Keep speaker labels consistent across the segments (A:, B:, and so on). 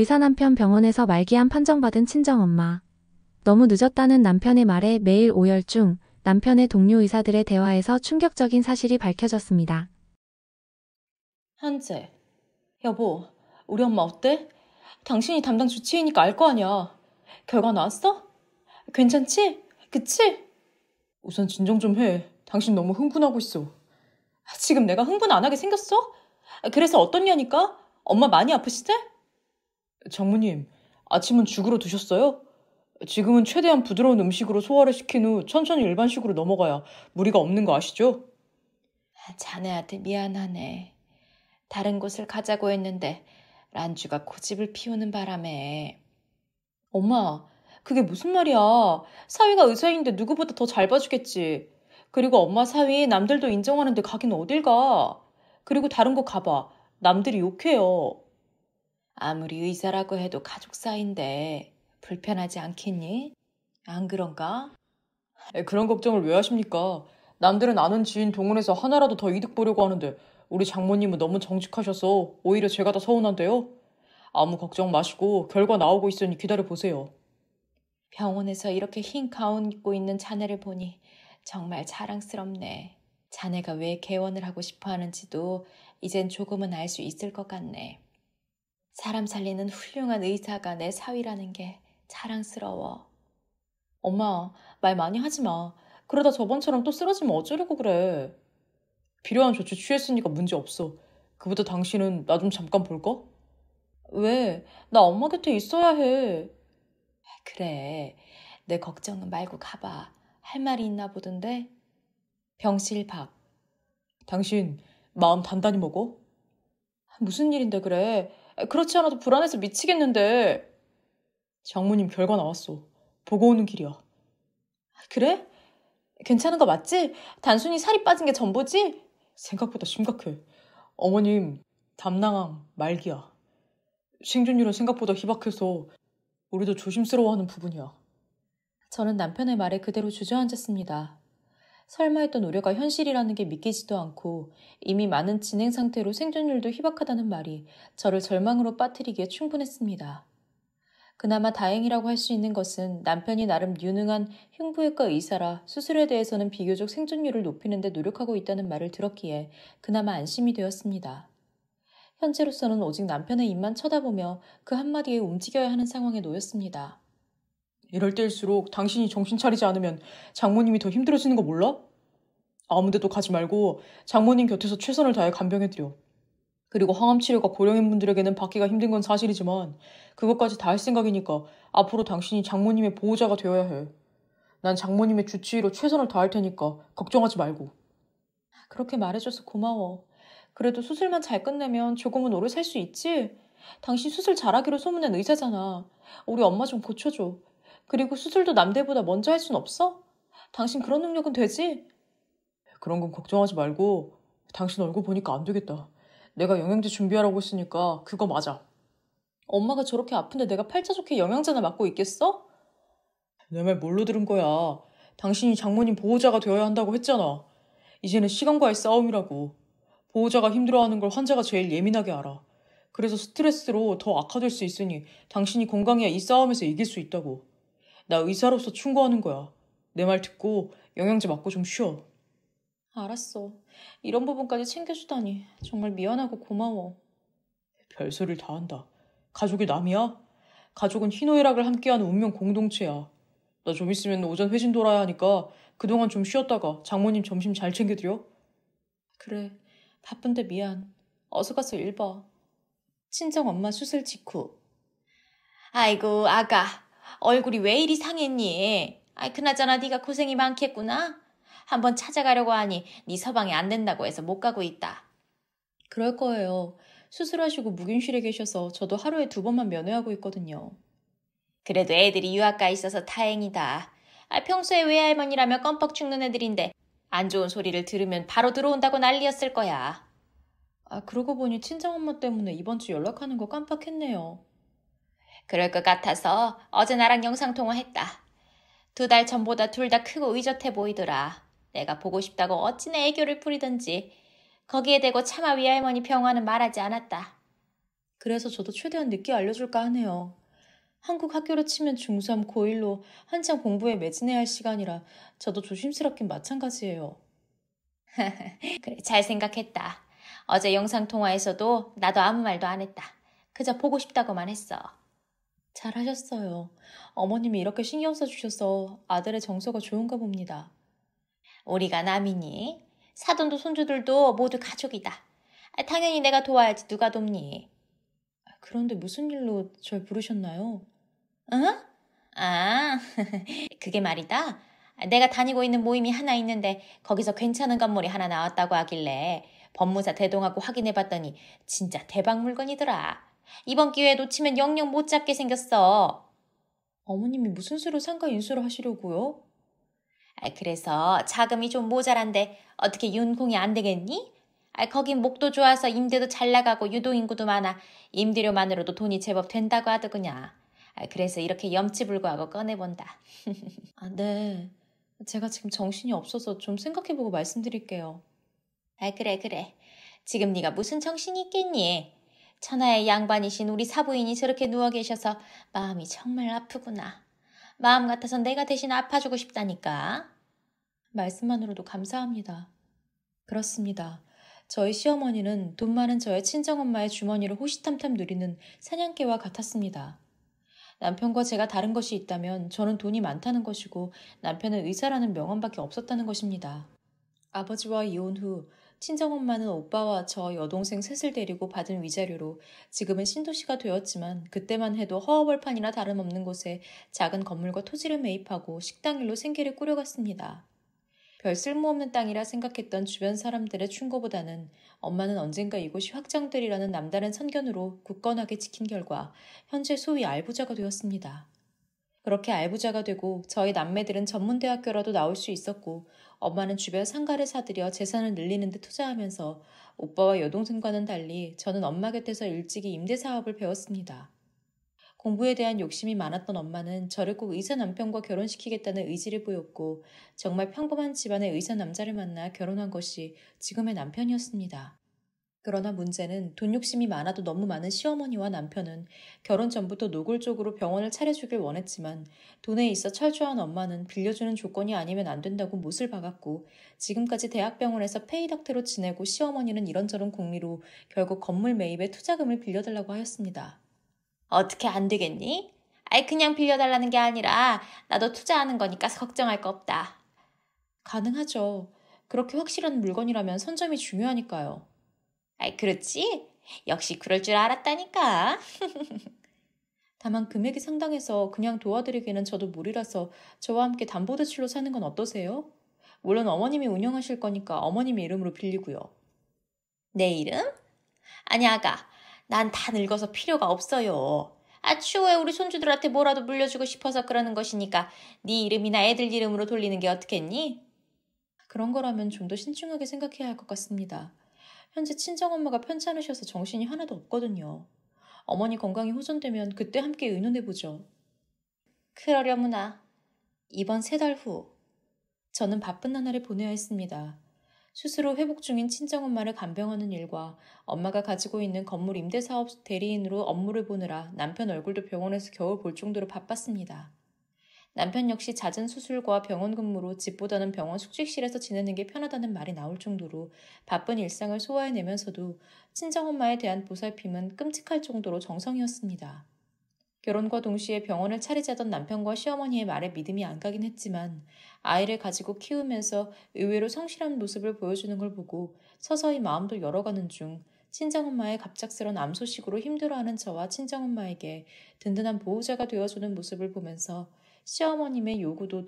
A: 의사 남편 병원에서 말기암 판정받은 친정엄마. 너무 늦었다는 남편의 말에 매일 오열중 남편의 동료 의사들의 대화에서 충격적인 사실이 밝혀졌습니다.
B: 한재, 여보, 우리 엄마 어때? 당신이 담당 주치의니까 알 거 아니야. 결과 나왔어? 괜찮지? 그치? 우선 진정 좀 해. 당신 너무 흥분하고 있어. 지금 내가 흥분 안 하게 생겼어? 그래서 어떤 냐니까? 엄마 많이 아프시대? 장모님, 아침은 죽으로 드셨어요? 지금은 최대한 부드러운 음식으로 소화를 시킨 후 천천히 일반식으로 넘어가야 무리가 없는 거 아시죠? 자네한테 미안하네. 다른 곳을 가자고 했는데 란주가 고집을 피우는 바람에. 엄마, 그게 무슨 말이야. 사위가 의사인데 누구보다 더 잘 봐주겠지. 그리고 엄마 사위 남들도 인정하는데 가긴 어딜 가. 그리고 다른 곳 가봐. 남들이 욕해요. 아무리 의사라고 해도 가족 사이인데 불편하지 않겠니? 안 그런가? 그런 걱정을 왜 하십니까? 남들은 아는 지인 동원해서 하나라도 더 이득 보려고 하는데 우리 장모님은 너무 정직하셔서 오히려 제가 더 서운한데요? 아무 걱정 마시고 결과 나오고 있으니 기다려보세요. 병원에서 이렇게 흰 가운 입고 있는 자네를 보니 정말 자랑스럽네. 자네가 왜 개원을 하고 싶어 하는지도 이젠 조금은 알 수 있을 것 같네. 사람 살리는 훌륭한 의사가 내 사위라는 게 자랑스러워. 엄마, 말 많이 하지 마. 그러다 저번처럼 또 쓰러지면 어쩌려고 그래. 필요한 조치 취했으니까 문제 없어. 그보다 당신은 나 좀 잠깐 볼까? 왜? 나 엄마 곁에 있어야 해. 그래. 내 걱정은 말고 가봐. 할 말이 있나 보던데? 병실 밖. 당신 마음 단단히 먹어? 무슨 일인데 그래? 그렇지 않아도 불안해서 미치겠는데. 장모님 결과 나왔어. 보고 오는 길이야. 그래? 괜찮은 거 맞지? 단순히 살이 빠진 게 전부지? 생각보다 심각해. 어머님, 담낭암 말기야. 생존율은 생각보다 희박해서 우리도 조심스러워하는 부분이야. 저는 남편의 말에 그대로 주저앉았습니다. 설마 했던 우려가 현실이라는 게 믿기지도 않고 이미 많은 진행 상태로 생존율도 희박하다는 말이 저를 절망으로 빠뜨리기에 충분했습니다. 그나마 다행이라고 할 수 있는 것은 남편이 나름 유능한 흉부외과 의사라 수술에 대해서는 비교적 생존율을 높이는 데 노력하고 있다는 말을 들었기에 그나마 안심이 되었습니다. 현재로서는 오직 남편의 입만 쳐다보며 그 한마디에 움직여야 하는 상황에 놓였습니다. 이럴 때일수록 당신이 정신 차리지 않으면 장모님이 더 힘들어지는 거 몰라? 아무 데도 가지 말고 장모님 곁에서 최선을 다해 간병해드려. 그리고 항암 치료가 고령인 분들에게는 받기가 힘든 건 사실이지만 그것까지 다 할 생각이니까 앞으로 당신이 장모님의 보호자가 되어야 해. 난 장모님의 주치의로 최선을 다할 테니까 걱정하지 말고. 그렇게 말해줘서 고마워. 그래도 수술만 잘 끝내면 조금은 오래 살 수 있지? 당신 수술 잘하기로 소문난 의사잖아. 우리 엄마 좀 고쳐줘. 그리고 수술도 남들보다 먼저 할 순 없어? 당신 그런 능력은 되지? 그런 건 걱정하지 말고 당신 얼굴 보니까 안 되겠다. 내가 영양제 준비하라고 했으니까 그거 맞아. 엄마가 저렇게 아픈데 내가 팔자 좋게 영양제나 맞고 있겠어? 내 말 뭘로 들은 거야. 당신이 장모님 보호자가 되어야 한다고 했잖아. 이제는 시간과의 싸움이라고. 보호자가 힘들어하는 걸 환자가 제일 예민하게 알아. 그래서 스트레스로 더 악화될 수 있으니 당신이 건강해야 이 싸움에서 이길 수 있다고. 나 의사로서 충고하는 거야. 내 말 듣고 영양제 맞고 좀 쉬어. 알았어. 이런 부분까지 챙겨주다니 정말 미안하고 고마워. 별소리를 다 한다. 가족이 남이야? 가족은 희노애락을 함께하는 운명 공동체야. 나 좀 있으면 오전 회진 돌아야 하니까 그동안 좀 쉬었다가 장모님 점심 잘 챙겨드려? 그래. 바쁜데 미안. 어서 가서 일 봐. 친정엄마 수술 직후. 아이고 아가. 얼굴이 왜 이리 상했니? 그나저나 네가 고생이 많겠구나. 한번 찾아가려고 하니 네 서방이 안 된다고 해서 못 가고 있다. 그럴 거예요. 수술하시고 묵인실에 계셔서 저도 하루에 2번만 면회하고 있거든요. 그래도 애들이 유학가 있어서 다행이다. 평소에 외할머니라며 껌뻑 죽는 애들인데 안 좋은 소리를 들으면 바로 들어온다고 난리였을 거야. 그러고 보니 친정엄마 때문에 이번 주 연락하는 거 깜빡했네요. 그럴 것 같아서 어제 나랑 영상통화했다. 2달 전보다 둘 다 크고 의젓해 보이더라. 내가 보고 싶다고 어찌나 애교를 부리던지 거기에 대고 차마 위할머니 병화는 말하지 않았다. 그래서 저도 최대한 늦게 알려줄까 하네요. 한국 학교로 치면 중3, 고1로 한창 공부에 매진해야 할 시간이라 저도 조심스럽긴 마찬가지예요. 그래, 잘 생각했다. 어제 영상통화에서도 나도 아무 말도 안 했다. 그저 보고 싶다고만 했어. 잘하셨어요. 어머님이 이렇게 신경 써주셔서 아들의 정서가 좋은가 봅니다. 우리가 남이니? 사돈도 손주들도 모두 가족이다. 당연히 내가 도와야지 누가 돕니? 그런데 무슨 일로 절 부르셨나요? 응? 아, 그게 말이다. 내가 다니고 있는 모임이 하나 있는데 거기서 괜찮은 건물이 하나 나왔다고 하길래 법무사 대동하고 확인해봤더니 진짜 대박 물건이더라. 이번 기회에 놓치면 영영 못 잡게 생겼어. 어머님이 무슨 수로 상가 인수를 하시려고요? 그래서 자금이 좀 모자란데 어떻게 윤콩이 안 되겠니? 거긴 목도 좋아서 임대도 잘 나가고 유동인구도 많아 임대료만으로도 돈이 제법 된다고 하더구냐. 그래서 이렇게 염치불구하고 꺼내본다. 네. 제가 지금 정신이 없어서 좀 생각해보고 말씀드릴게요. 그래. 지금 네가 무슨 정신이 있겠니? 천하의 양반이신 우리 사부인이 저렇게 누워 계셔서 마음이 정말 아프구나. 마음 같아서 내가 대신 아파주고 싶다니까. 말씀만으로도 감사합니다. 그렇습니다. 저희 시어머니는 돈 많은 저의 친정엄마의 주머니를 호시탐탐 누리는 사냥개와 같았습니다. 남편과 제가 다른 것이 있다면 저는 돈이 많다는 것이고 남편은 의사라는 명언밖에 없었다는 것입니다. 아버지와 이혼 후 친정엄마는 오빠와 저 여동생 셋을 데리고 받은 위자료로 지금은 신도시가 되었지만 그때만 해도 허허벌판이나 다름없는 곳에 작은 건물과 토지를 매입하고 식당 일로 생계를 꾸려갔습니다. 별 쓸모없는 땅이라 생각했던 주변 사람들의 충고보다는 엄마는 언젠가 이곳이 확장되리라는 남다른 선견으로 굳건하게 지킨 결과 현재 소위 알부자가 되었습니다. 그렇게 알부자가 되고 저희 남매들은 전문대학교라도 나올 수 있었고 엄마는 주변 상가를 사들여 재산을 늘리는 데 투자하면서 오빠와 여동생과는 달리 저는 엄마 곁에서 일찍이 임대사업을 배웠습니다. 공부에 대한 욕심이 많았던 엄마는 저를 꼭 의사 남편과 결혼시키겠다는 의지를 보였고 정말 평범한 집안의 의사 남자를 만나 결혼한 것이 지금의 남편이었습니다. 그러나 문제는 돈 욕심이 많아도 너무 많은 시어머니와 남편은 결혼 전부터 노골적으로 병원을 차려주길 원했지만 돈에 있어 철저한 엄마는 빌려주는 조건이 아니면 안 된다고 못을 박았고 지금까지 대학병원에서 페이닥터로 지내고 시어머니는 이런저런 공리로 결국 건물 매입에 투자금을 빌려달라고 하였습니다. 어떻게 안 되겠니? 그냥 빌려달라는 게 아니라 나도 투자하는 거니까 걱정할 거 없다. 가능하죠. 그렇게 확실한 물건이라면 선점이 중요하니까요. 그렇지? 역시 그럴 줄 알았다니까. 다만 금액이 상당해서 그냥 도와드리기는 저도 무리라서 저와 함께 담보대출로 사는 건 어떠세요? 물론 어머님이 운영하실 거니까 어머님의 이름으로 빌리고요. 내 이름? 아니 아가, 난 다 늙어서 필요가 없어요. 추후에 우리 손주들한테 뭐라도 물려주고 싶어서 그러는 것이니까 네 이름이나 애들 이름으로 돌리는 게 어떻겠니? 그런 거라면 좀 더 신중하게 생각해야 할 것 같습니다. 현재 친정엄마가 편찮으셔서 정신이 하나도 없거든요. 어머니 건강이 호전되면 그때 함께 의논해보죠. 그러려무나. 이번 3달 후. 저는 바쁜 나날을 보내야 했습니다. 스스로 회복 중인 친정엄마를 간병하는 일과 엄마가 가지고 있는 건물 임대사업 대리인으로 업무를 보느라 남편 얼굴도 병원에서 겨우 볼 정도로 바빴습니다. 남편 역시 잦은 수술과 병원 근무로 집보다는 병원 숙직실에서 지내는 게 편하다는 말이 나올 정도로 바쁜 일상을 소화해내면서도 친정엄마에 대한 보살핌은 끔찍할 정도로 정성이었습니다. 결혼과 동시에 병원을 차리자던 남편과 시어머니의 말에 믿음이 안 가긴 했지만 아이를 가지고 키우면서 의외로 성실한 모습을 보여주는 걸 보고 서서히 마음도 열어가는 중 친정엄마의 갑작스런 암 소식으로 힘들어하는 저와 친정엄마에게 든든한 보호자가 되어주는 모습을 보면서 시어머님의 요구도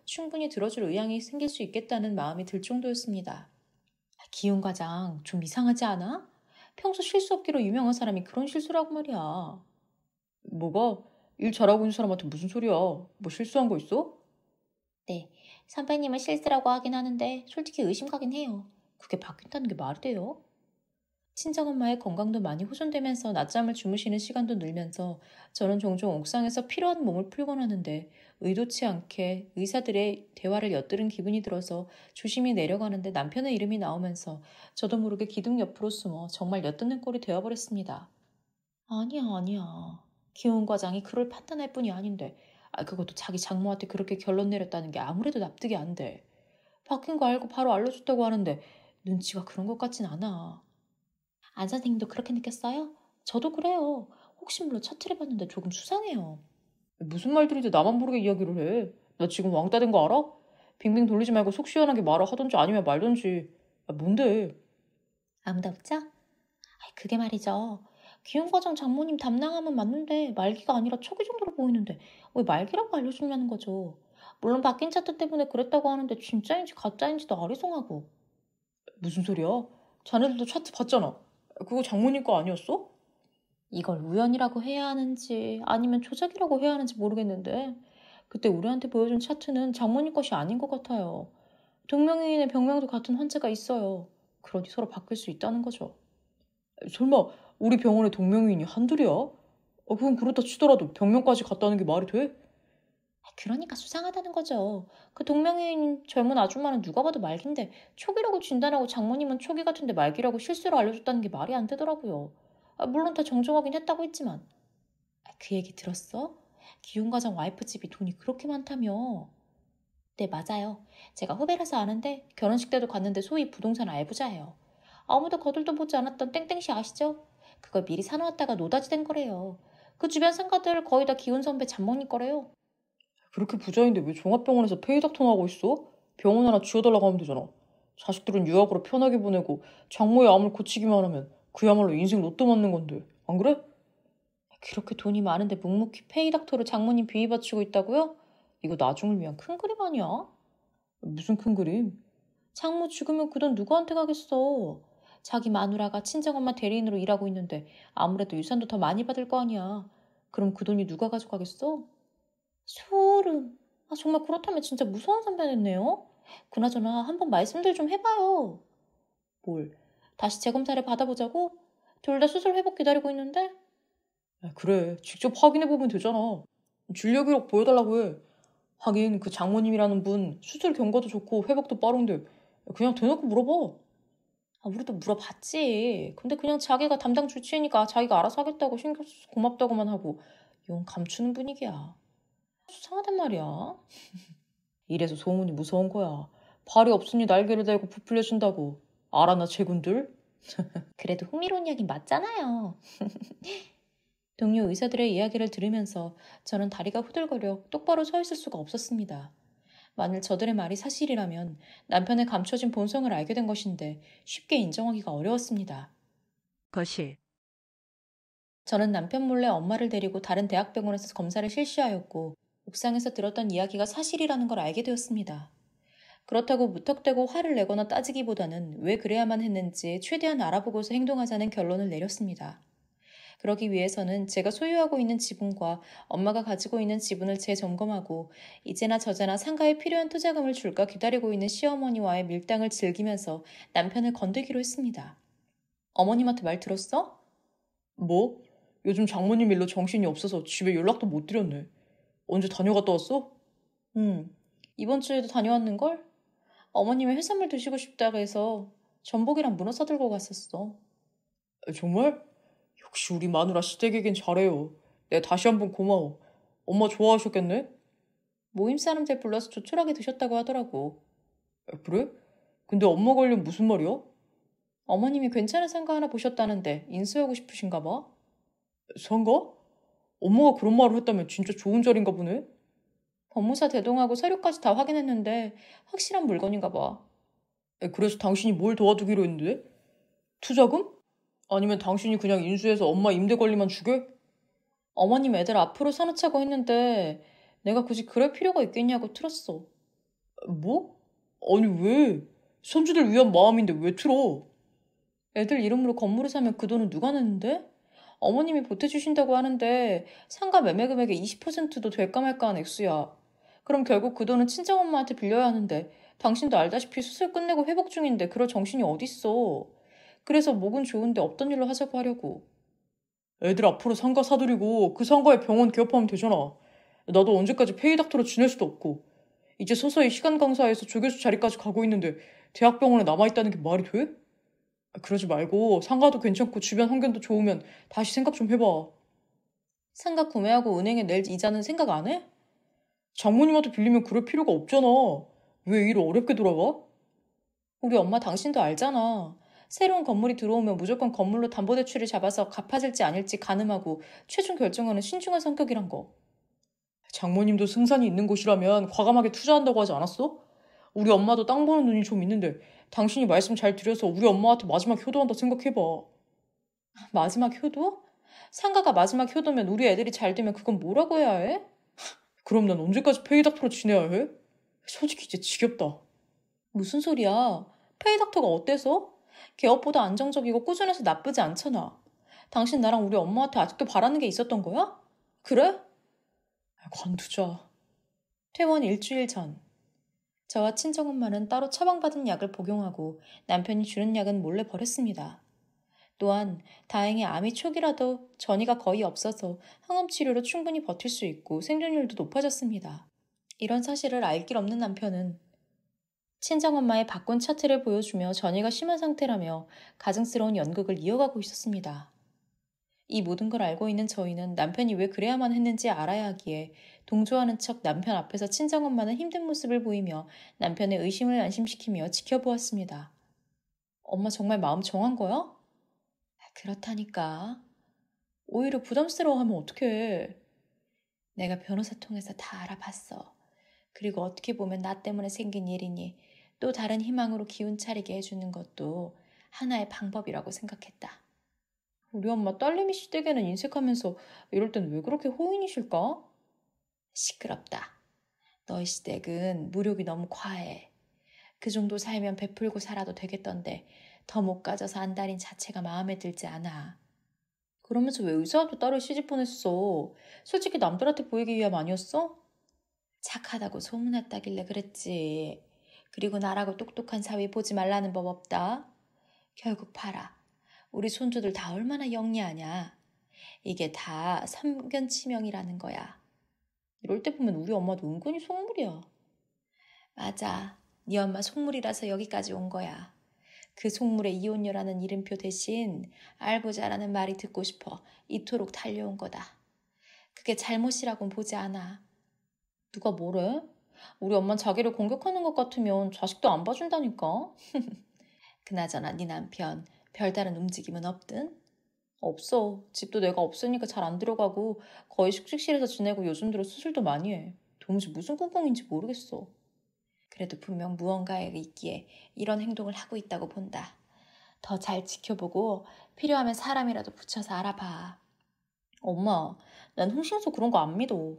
B: 충분히 들어줄 의향이 생길 수 있겠다는 마음이 들 정도였습니다. 기훈 과장 좀 이상하지 않아? 평소 실수 없기로 유명한 사람이 그런 실수라고 말이야. 뭐가? 일 잘하고 있는 사람한테 무슨 소리야? 뭐 실수한 거 있어? 네, 선배님은 실수라고 하긴 하는데 솔직히 의심 가긴 해요. 그게 바뀐다는 게 말이 돼요? 친정엄마의 건강도 많이 호전되면서 낮잠을 주무시는 시간도 늘면서 저는 종종 옥상에서 피로한 몸을 풀곤 하는데 의도치 않게 의사들의 대화를 엿들은 기분이 들어서 조심히 내려가는데 남편의 이름이 나오면서 저도 모르게 기둥 옆으로 숨어 정말 엿듣는 꼴이 되어버렸습니다. 아니야, 아니야. 기훈 과장이 그걸 판단할 뿐이 아닌데, 그것도 자기 장모한테 그렇게 결론 내렸다는 게 아무래도 납득이 안 돼. 바뀐 거 알고 바로 알려줬다고 하는데 눈치가 그런 것 같진 않아. 안 선생님도 그렇게 느꼈어요? 저도 그래요. 혹시 몰라 차트를 봤는데 조금 수상해요. 무슨 말들인데 나만 모르게 이야기를 해. 나 지금 왕따 된 거 알아? 빙빙 돌리지 말고 속 시원하게 말을 하던지 아니면 말던지. 뭔데? 아무도 없죠? 그게 말이죠. 기훈과장 장모님 담당하면 맞는데 말기가 아니라 초기 정도로 보이는데 왜 말기라고 알려주냐는 거죠. 물론 바뀐 차트 때문에 그랬다고 하는데 진짜인지 가짜인지도 아리송하고. 무슨 소리야? 자네들도 차트 봤잖아. 그거 장모님 거 아니었어? 이걸 우연이라고 해야 하는지 아니면 조작이라고 해야 하는지 모르겠는데 그때 우리한테 보여준 차트는 장모님 것이 아닌 것 같아요. 동명이인의 병명도 같은 환자가 있어요. 그러니 서로 바뀔 수 있다는 거죠. 설마 우리 병원에 동명이인이 한둘이야? 그건 그렇다 치더라도 병명까지 갔다는 게 말이 돼? 그러니까 수상하다는 거죠. 그 동명이인 젊은 아줌마는 누가 봐도 말기인데 초기라고 진단하고 장모님은 초기 같은데 말기라고 실수로 알려줬다는 게 말이 안 되더라고요. 물론 다 정정하긴 했다고 했지만. 그 얘기 들었어? 기훈 과장 와이프 집이 돈이 그렇게 많다며. 네, 맞아요. 제가 후배라서 아는데 결혼식 때도 갔는데 소위 부동산 알부자예요. 아무도 거들떠 보지 않았던 땡땡씨 아시죠? 그걸 미리 사놓았다가 노다지 된 거래요. 그 주변 상가들 거의 다 기훈 선배 장모님 거래요. 그렇게 부자인데 왜 종합병원에서 페이닥터 하고 있어? 병원 하나 지어달라고 하면 되잖아. 자식들은 유학으로 편하게 보내고 장모의 암을 고치기만 하면 그야말로 인생 로또 맞는 건데. 안 그래? 그렇게 돈이 많은데 묵묵히 페이닥터로 장모님 비위 바치고 있다고요? 이거 나중을 위한 큰 그림 아니야? 무슨 큰 그림? 장모 죽으면 그 돈 누구한테 가겠어? 자기 마누라가 친정엄마 대리인으로 일하고 있는데 아무래도 유산도 더 많이 받을 거 아니야. 그럼 그 돈이 누가 가져가겠어? 소름. 정말 그렇다면 진짜 무서운 선배였네요. 그나저나 한번 말씀들 좀 해봐요. 뭘? 다시 재검사를 받아보자고? 둘 다 수술 회복 기다리고 있는데? 그래. 직접 확인해보면 되잖아. 진료기록 보여달라고 해. 하긴 그 장모님이라는 분 수술 경과도 좋고 회복도 빠른데 그냥 대놓고 물어봐. 우리도 물어봤지. 근데 그냥 자기가 담당 주치의니까 자기가 알아서 하겠다고 신경 써서 고맙다고만 하고 이건 감추는 분위기야. 수상하단 말이야. 이래서 소문이 무서운 거야. 발이 없으니 날개를 달고 부풀려진다고. 알아나 제군들? 그래도 흥미로운 이야기 맞잖아요. 동료 의사들의 이야기를 들으면서 저는 다리가 후들거려 똑바로 서 있을 수가 없었습니다. 만일 저들의 말이 사실이라면 남편의 감춰진 본성을 알게 된 것인데 쉽게 인정하기가 어려웠습니다.
C: 거실.
B: 저는 남편 몰래 엄마를 데리고 다른 대학병원에서 검사를 실시하였고 옥상에서 들었던 이야기가 사실이라는 걸 알게 되었습니다. 그렇다고 무턱대고 화를 내거나 따지기보다는 왜 그래야만 했는지 최대한 알아보고서 행동하자는 결론을 내렸습니다. 그러기 위해서는 제가 소유하고 있는 지분과 엄마가 가지고 있는 지분을 재점검하고 이제나 저제나 상가에 필요한 투자금을 줄까 기다리고 있는 시어머니와의 밀당을 즐기면서 남편을 건들기로 했습니다. 어머님한테 말 들었어? 뭐? 요즘 장모님 일로 정신이 없어서 집에 연락도 못 드렸네. 언제 다녀갔다 왔어? 이번 주에도 다녀왔는걸? 어머님이 해산물 드시고 싶다고 해서 전복이랑 문어 사들고 갔었어. 정말? 역시 우리 마누라 시댁에겐 잘해요. 내가 다시 한번 고마워. 엄마 좋아하셨겠네? 모임 사람들 불러서 조촐하게 드셨다고 하더라고. 그래? 근데 엄마 관련 무슨 말이야? 어머님이 괜찮은 상가 하나 보셨다는데 인수하고 싶으신가 봐. 상가? 엄마가 그런 말을 했다면 진짜 좋은 자리인가 보네? 법무사 대동하고 서류까지 다 확인했는데 확실한 물건인가 봐. 그래서 당신이 뭘 도와주기로 했는데? 투자금? 아니면 당신이 그냥 인수해서 엄마 임대 권리만 주게? 어머님 애들 앞으로 사놓자고 했는데 내가 굳이 그럴 필요가 있겠냐고 틀었어. 뭐? 아니 왜? 손주들 위한 마음인데 왜 틀어? 애들 이름으로 건물을 사면 그 돈은 누가 내는데? 어머님이 보태주신다고 하는데 상가 매매 금액의 20%도 될까 말까 한 액수야. 그럼 결국 그 돈은 친정엄마한테 빌려야 하는데 당신도 알다시피 수술 끝내고 회복 중인데 그럴 정신이 어딨어. 그래서 목은 좋은데 없던 일로 하자고 하려고. 애들 앞으로 상가 사들이고 그 상가에 병원 개업하면 되잖아. 나도 언제까지 페이닥터로 지낼 수도 없고. 이제 서서히 시간 강사에서 조교수 자리까지 가고 있는데 대학병원에 남아있다는 게 말이 돼? 그러지 말고 상가도 괜찮고 주변 환경도 좋으면 다시 생각 좀 해봐. 상가 구매하고 은행에 낼 이자는 생각 안 해? 장모님한테 빌리면 그럴 필요가 없잖아. 왜 일을 어렵게 돌아가? 우리 엄마 당신도 알잖아. 새로운 건물이 들어오면 무조건 건물로 담보대출을 잡아서 갚아질지 아닐지 가늠하고 최종 결정하는 신중한 성격이란 거. 장모님도 승산이 있는 곳이라면 과감하게 투자한다고 하지 않았어? 우리 엄마도 땅 보는 눈이 좀 있는데 당신이 말씀 잘 드려서 우리 엄마한테 마지막 효도한다 생각해봐. 마지막 효도? 상가가 마지막 효도면 우리 애들이 잘 되면 그건 뭐라고 해야 해? 그럼 난 언제까지 페이닥터로 지내야 해? 솔직히 이제 지겹다. 무슨 소리야? 페이닥터가 어때서? 개업보다 안정적이고 꾸준해서 나쁘지 않잖아. 당신 나랑 우리 엄마한테 아직도 바라는 게 있었던 거야? 그래? 관두자. 퇴원 일주일 전. 저와 친정엄마는 따로 처방받은 약을 복용하고 남편이 주는 약은 몰래 버렸습니다. 또한 다행히 암이 초기라도 전이가 거의 없어서 항암 치료로 충분히 버틸 수 있고 생존율도 높아졌습니다. 이런 사실을 알 길 없는 남편은 친정엄마의 바꾼 차트를 보여주며 전이가 심한 상태라며 가증스러운 연극을 이어가고 있었습니다. 이 모든 걸 알고 있는 저희는 남편이 왜 그래야만 했는지 알아야 하기에 동조하는 척 남편 앞에서 친정엄마는 힘든 모습을 보이며 남편의 의심을 안심시키며 지켜보았습니다. 엄마 정말 마음 정한 거야? 그렇다니까. 오히려 부담스러워하면 어떡해. 내가 변호사 통해서 다 알아봤어. 그리고 어떻게 보면 나 때문에 생긴 일이니 또 다른 희망으로 기운 차리게 해주는 것도 하나의 방법이라고 생각했다. 우리 엄마 딸내미 시댁에는 인색하면서 이럴 땐 왜 그렇게 호인이실까? 시끄럽다. 너희 시댁은 무력이 너무 과해. 그 정도 살면 베풀고 살아도 되겠던데 더 못 가져서 안달인 자체가 마음에 들지 않아. 그러면서 왜 의사한테 딸을 시집 보냈어? 솔직히 남들한테 보이기 위함 아니었어? 착하다고 소문났다길래 그랬지. 그리고 나라고 똑똑한 사위 보지 말라는 법 없다. 결국 봐라. 우리 손주들 다 얼마나 영리하냐. 이게 다 삼견치명이라는 거야. 이럴 때 보면 우리 엄마도 은근히 속물이야. 맞아. 네 엄마 속물이라서 여기까지 온 거야. 그 속물에 이혼녀라는 이름표 대신 알부자라는 말이 듣고 싶어 이토록 달려온 거다. 그게 잘못이라고는 보지 않아. 누가 뭐래? 우리 엄만 자기를 공격하는 것 같으면 자식도 안 봐준다니까. 그나저나 네 남편 별다른 움직임은 없든? 없어. 집도 내가 없으니까 잘 안 들어가고 거의 숙직실에서 지내고 요즘 들어 수술도 많이 해. 도무지 무슨 꿍꿍인지 모르겠어. 그래도 분명 무언가에 있기에 이런 행동을 하고 있다고 본다. 더 잘 지켜보고 필요하면 사람이라도 붙여서 알아봐. 엄마, 난 흥신소 그런 거 안 믿어.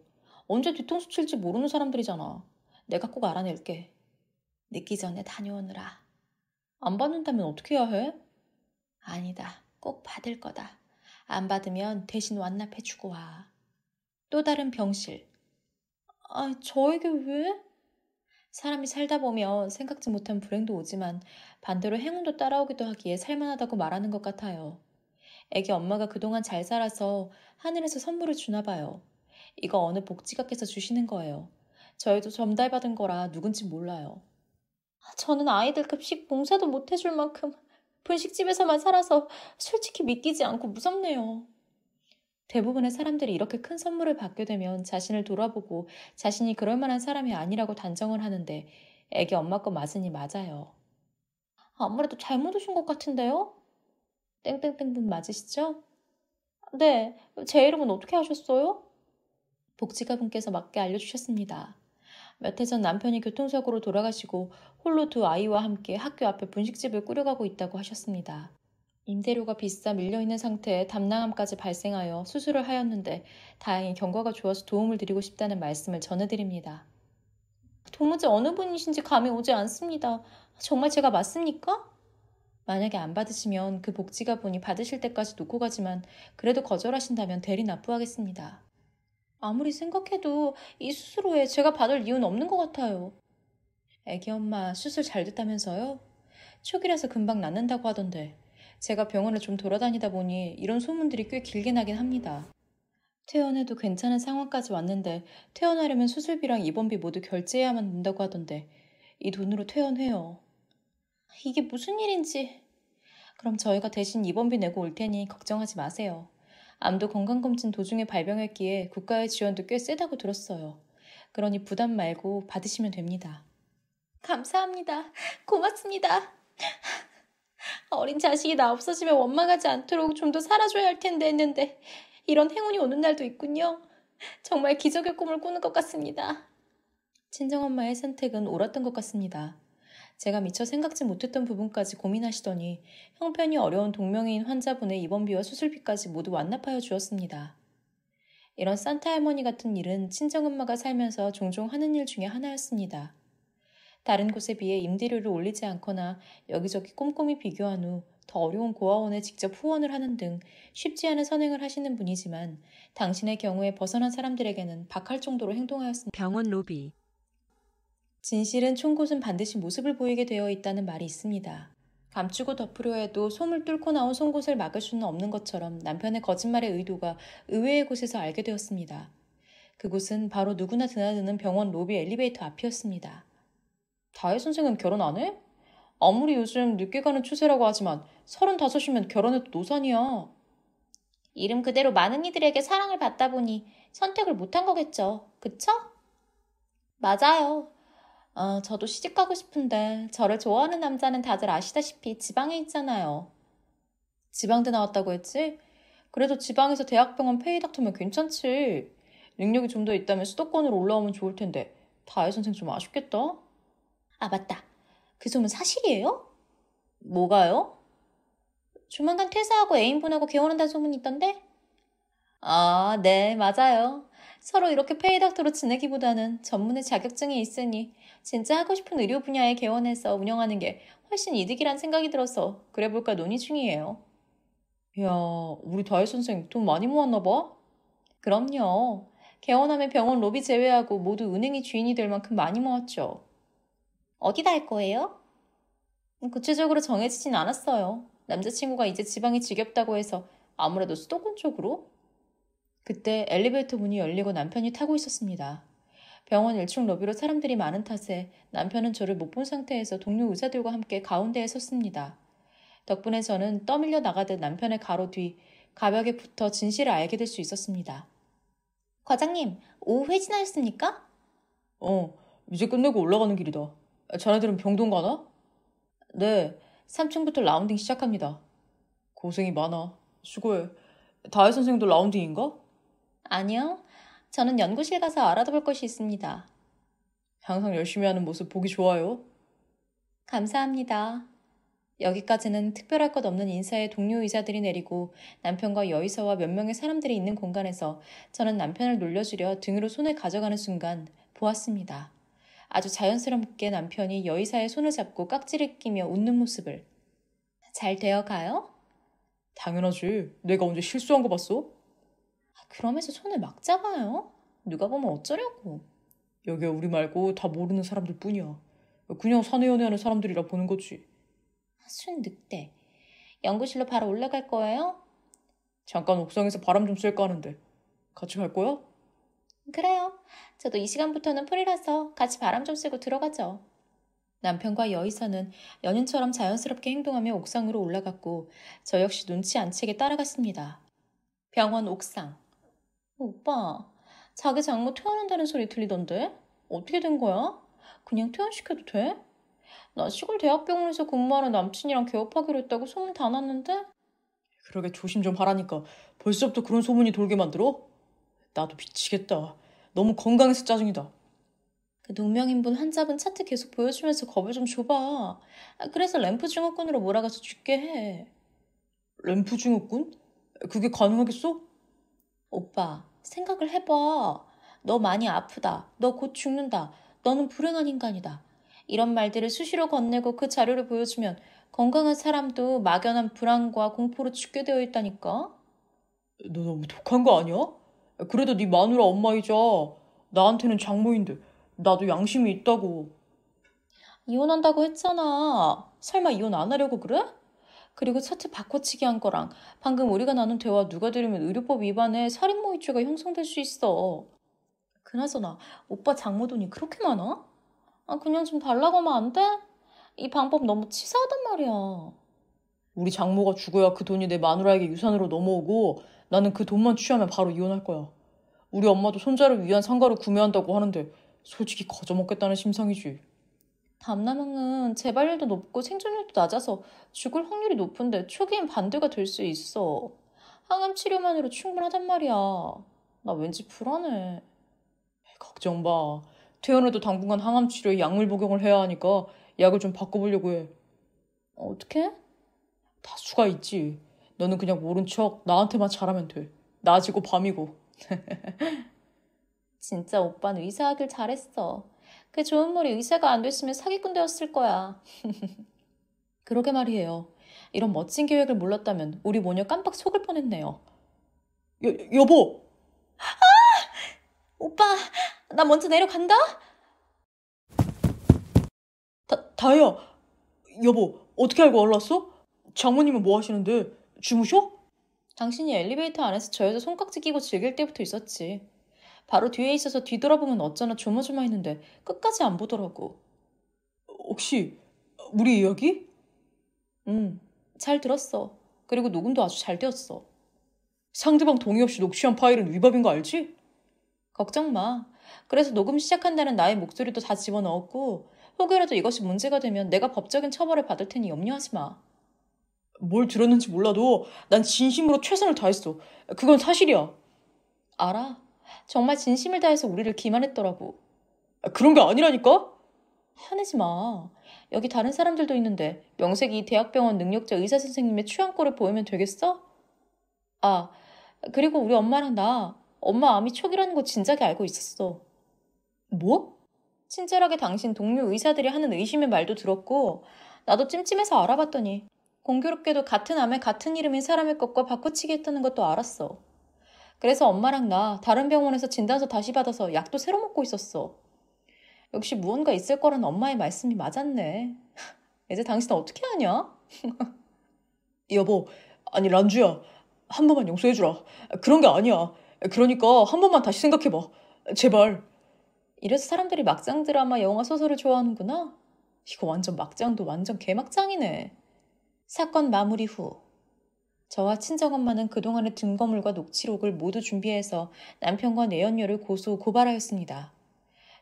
B: 언제 뒤통수 칠지 모르는 사람들이잖아. 내가 꼭 알아낼게. 늦기 전에 다녀오느라. 안 받는다면 어떻게 해야 해? 아니다. 꼭 받을 거다. 안 받으면 대신 완납해주고 와. 또 다른 병실. 저에게 왜? 사람이 살다 보면 생각지 못한 불행도 오지만 반대로 행운도 따라오기도 하기에 살만하다고 말하는 것 같아요. 애기 엄마가 그동안 잘 살아서 하늘에서 선물을 주나 봐요. 이거 어느 복지각께서 주시는 거예요. 저희도 전달받은 거라 누군지 몰라요. 저는 아이들 급식 봉사도 못 해줄 만큼 분식집에서만 살아서 솔직히 믿기지 않고 무섭네요. 대부분의 사람들이 이렇게 큰 선물을 받게 되면 자신을 돌아보고 자신이 그럴 만한 사람이 아니라고 단정을 하는데 애기 엄마 거 맞으니 맞아요. 아무래도 잘못 오신 것 같은데요? 땡땡땡 분 맞으시죠? 네, 제 이름은 어떻게 하셨어요? 복지가 분께서 맞게 알려주셨습니다. 몇 해 전 남편이 교통사고로 돌아가시고 홀로 두 아이와 함께 학교 앞에 분식집을 꾸려가고 있다고 하셨습니다. 임대료가 비싸 밀려있는 상태에 담낭암까지 발생하여 수술을 하였는데 다행히 경과가 좋아서 도움을 드리고 싶다는 말씀을 전해드립니다. 도무지 어느 분이신지 감이 오지 않습니다. 정말 제가 맞습니까? 만약에 안 받으시면 그 복지가 분이 받으실 때까지 놓고 가지만 그래도 거절하신다면 대리 납부하겠습니다. 아무리 생각해도 이 수술 후에 제가 받을 이유는 없는 것 같아요. 애기 엄마 수술 잘 됐다면서요? 초기라서 금방 낫는다고 하던데 제가 병원을 좀 돌아다니다 보니 이런 소문들이 꽤 길게 나긴 합니다. 퇴원해도 괜찮은 상황까지 왔는데 퇴원하려면 수술비랑 입원비 모두 결제해야만 된다고 하던데 이 돈으로 퇴원해요. 이게 무슨 일인지. 그럼 저희가 대신 입원비 내고 올 테니 걱정하지 마세요. 암도 건강검진 도중에 발병했기에 국가의 지원도 꽤 세다고 들었어요. 그러니 부담 말고 받으시면 됩니다. 감사합니다. 고맙습니다. 어린 자식이 나 없어지면 원망하지 않도록 좀 더 살아줘야 할 텐데 했는데 이런 행운이 오는 날도 있군요. 정말 기적의 꿈을 꾸는 것 같습니다. 친정엄마의 선택은 옳았던 것 같습니다. 제가 미처 생각지 못했던 부분까지 고민하시더니 형편이 어려운 동명이인 환자분의 입원비와 수술비까지 모두 완납하여 주었습니다. 이런 산타 할머니 같은 일은 친정엄마가 살면서 종종 하는 일 중에 하나였습니다. 다른 곳에 비해 임대료를 올리지 않거나 여기저기 꼼꼼히 비교한 후 더 어려운 고아원에 직접 후원을 하는 등 쉽지 않은 선행을 하시는 분이지만 당신의 경우에 벗어난 사람들에게는 박할 정도로 행동하였습니다.
C: 병원 로비.
B: 진실은 총곳은 반드시 모습을 보이게 되어 있다는 말이 있습니다. 감추고 덮으려 해도 솜을 뚫고 나온 송곳을 막을 수는 없는 것처럼 남편의 거짓말의 의도가 의외의 곳에서 알게 되었습니다. 그곳은 바로 누구나 드나드는 병원 로비 엘리베이터 앞이었습니다. 다혜 선생은 결혼 안 해? 아무리 요즘 늦게 가는 추세라고 하지만 35이면 결혼해도 노산이야. 이름 그대로 많은 이들에게 사랑을 받다 보니 선택을 못한 거겠죠. 그쵸? 맞아요. 저도 시집 가고 싶은데 저를 좋아하는 남자는 다들 아시다시피 지방에 있잖아요. 지방대 나왔다고 했지? 그래도 지방에서 대학병원 페이닥터면 괜찮지. 능력이 좀 더 있다면 수도권으로 올라오면 좋을 텐데 다혜 선생 좀 아쉽겠다. 아, 맞다. 그 소문 사실이에요? 뭐가요? 조만간 퇴사하고 애인 보내고 결혼한다는 소문이 있던데? 아, 네, 맞아요. 서로 이렇게 페이닥터로 지내기보다는 전문의 자격증이 있으니 진짜 하고 싶은 의료 분야에 개원해서 운영하는 게 훨씬 이득이란 생각이 들어서 그래 볼까 논의 중이에요. 이야, 우리 다혜 선생 돈 많이 모았나 봐? 그럼요. 개원하면 병원 로비 제외하고 모두 은행이 주인이 될 만큼 많이 모았죠. 어디다 할 거예요? 구체적으로 정해지진 않았어요. 남자친구가 이제 지방이 지겹다고 해서 아무래도 수도권 쪽으로? 그때 엘리베이터 문이 열리고 남편이 타고 있었습니다. 병원 1층 로비로 사람들이 많은 탓에 남편은 저를 못 본 상태에서 동료 의사들과 함께 가운데에 섰습니다. 덕분에 저는 떠밀려 나가듯 남편의 가로 뒤 가벽에 붙어 진실을 알게 될 수 있었습니다. 과장님, 오후 회진하셨습니까? 이제 끝내고 올라가는 길이다. 자네들은 병동 가나? 네, 3층부터 라운딩 시작합니다. 고생이 많아. 수고해. 다혜 선생도 라운딩인가? 아니요. 저는 연구실 가서 알아볼 것이 있습니다. 항상 열심히 하는 모습 보기 좋아요. 감사합니다. 여기까지는 특별할 것 없는 인사에 동료 의사들이 내리고 남편과 여의사와 몇 명의 사람들이 있는 공간에서 저는 남편을 놀려주려 등으로 손을 가져가는 순간 보았습니다. 아주 자연스럽게 남편이 여의사의 손을 잡고 깍지를 끼며 웃는 모습을. 잘 되어가요? 당연하지. 내가 언제 실수한 거 봤어? 그러면서 손을 막 잡아요? 누가 보면 어쩌려고. 여기가 우리 말고 다 모르는 사람들 뿐이야. 그냥 사내 연애하는 사람들이라 보는 거지. 순 늑대. 연구실로 바로 올라갈 거예요? 잠깐 옥상에서 바람 좀 쐴까 하는데. 같이 갈 거야? 그래요. 저도 이 시간부터는 풀이라서 같이 바람 좀 쐬고 들어가죠. 남편과 여의사는 연인처럼 자연스럽게 행동하며 옥상으로 올라갔고 저 역시 눈치 안 채게 따라갔습니다. 병원 옥상. 오빠, 자기 장모 퇴원한다는 소리 들리던데? 어떻게 된 거야? 그냥 퇴원시켜도 돼? 나 시골 대학병원에서 근무하는 남친이랑 개업하기로 했다고 소문 다 났는데? 그러게 조심 좀 하라니까. 벌써부터 그런 소문이 돌게 만들어? 나도 미치겠다. 너무 건강해서 짜증이다. 그 농명인분 환자분 차트 계속 보여주면서 겁을 좀 줘봐. 그래서 램프 증후군으로 몰아가서 죽게 해. 램프 증후군? 그게 가능하겠어? 오빠, 생각을 해봐. 너 많이 아프다. 너 곧 죽는다. 너는 불행한 인간이다. 이런 말들을 수시로 건네고 그 자료를 보여주면 건강한 사람도 막연한 불안과 공포로 죽게 되어 있다니까. 너 너무 독한 거 아니야? 그래도 네 마누라 엄마이자 나한테는 장모인데 나도 양심이 있다고. 이혼한다고 했잖아. 설마 이혼 안 하려고 그래? 그리고 차트 바꿔치기 한 거랑 방금 우리가 나눈 대화 누가 들으면 의료법 위반에 살인모의죄가 형성될 수 있어. 그나저나 오빠 장모 돈이 그렇게 많아? 그냥 좀 달라고 하면 안 돼? 이 방법 너무 치사하단 말이야. 우리 장모가 죽어야 그 돈이 내 마누라에게 유산으로 넘어오고 나는 그 돈만 취하면 바로 이혼할 거야. 우리 엄마도 손자를 위한 상가를 구매한다고 하는데 솔직히 거저먹겠다는 심상이지. 담남항은 재발률도 높고 생존율도 낮아서 죽을 확률이 높은데 초기엔 반대가 될 수 있어. 항암 치료만으로 충분하단 말이야. 나 왠지 불안해. 걱정 마. 퇴원해도 당분간 항암 치료에 약물 복용을 해야 하니까 약을 좀 바꿔보려고 해. 어떻게? 다수가 있지. 너는 그냥 모른 척 나한테만 잘하면 돼. 낮이고 밤이고. 진짜 오빠는 의사하길 잘했어. 그 좋은 머리 의사가 안 됐으면 사기꾼 되었을 거야. 그러게 말이에요. 이런 멋진 계획을 몰랐다면 우리 모녀 깜빡 속을 뻔했네요. 여보! 오빠, 나 먼저 내려간다? 다혜야, 여보, 어떻게 알고 올랐어? 장모님은 뭐 하시는데? 주무셔? 당신이 엘리베이터 안에서 저 여자 손깍지 끼고 즐길 때부터 있었지. 바로 뒤에 있어서 뒤돌아보면 어쩌나 조마조마했는데 끝까지 안 보더라고. 혹시 우리 이야기? 응, 잘 들었어. 그리고 녹음도 아주 잘 되었어. 상대방 동의 없이 녹취한 파일은 위법인 거 알지? 걱정 마. 그래서 녹음 시작한다는 나의 목소리도 다 집어넣었고 혹여라도 이것이 문제가 되면 내가 법적인 처벌을 받을 테니 염려하지 마. 뭘 들었는지 몰라도 난 진심으로 최선을 다했어. 그건 사실이야. 알아. 정말 진심을 다해서 우리를 기만했더라고. 그런 게 아니라니까? 화내지 마. 여기 다른 사람들도 있는데 명색이 대학병원 능력자 의사 선생님의 취향꼴을 보이면 되겠어? 아, 그리고 우리 엄마랑 나 엄마 암이 초기라는 거 진작에 알고 있었어. 뭐? 친절하게 당신 동료 의사들이 하는 의심의 말도 들었고 나도 찜찜해서 알아봤더니 공교롭게도 같은 암에 같은 이름인 사람의 것과 바꿔치기 했다는 것도 알았어. 그래서 엄마랑 나 다른 병원에서 진단서 다시 받아서 약도 새로 먹고 있었어. 역시 무언가 있을 거란 엄마의 말씀이 맞았네. 이제 당신은 어떻게 하냐? 여보, 아니 란주야. 한 번만 용서해주라. 그런 게 아니야. 그러니까 한 번만 다시 생각해봐. 제발. 이래서 사람들이 막장 드라마, 영화, 소설을 좋아하는구나? 이거 완전 막장도 완전 개막장이네. 사건 마무리 후 저와 친정엄마는 그동안의 증거물과 녹취록을 모두 준비해서 남편과 내연녀를 고소, 고발하였습니다.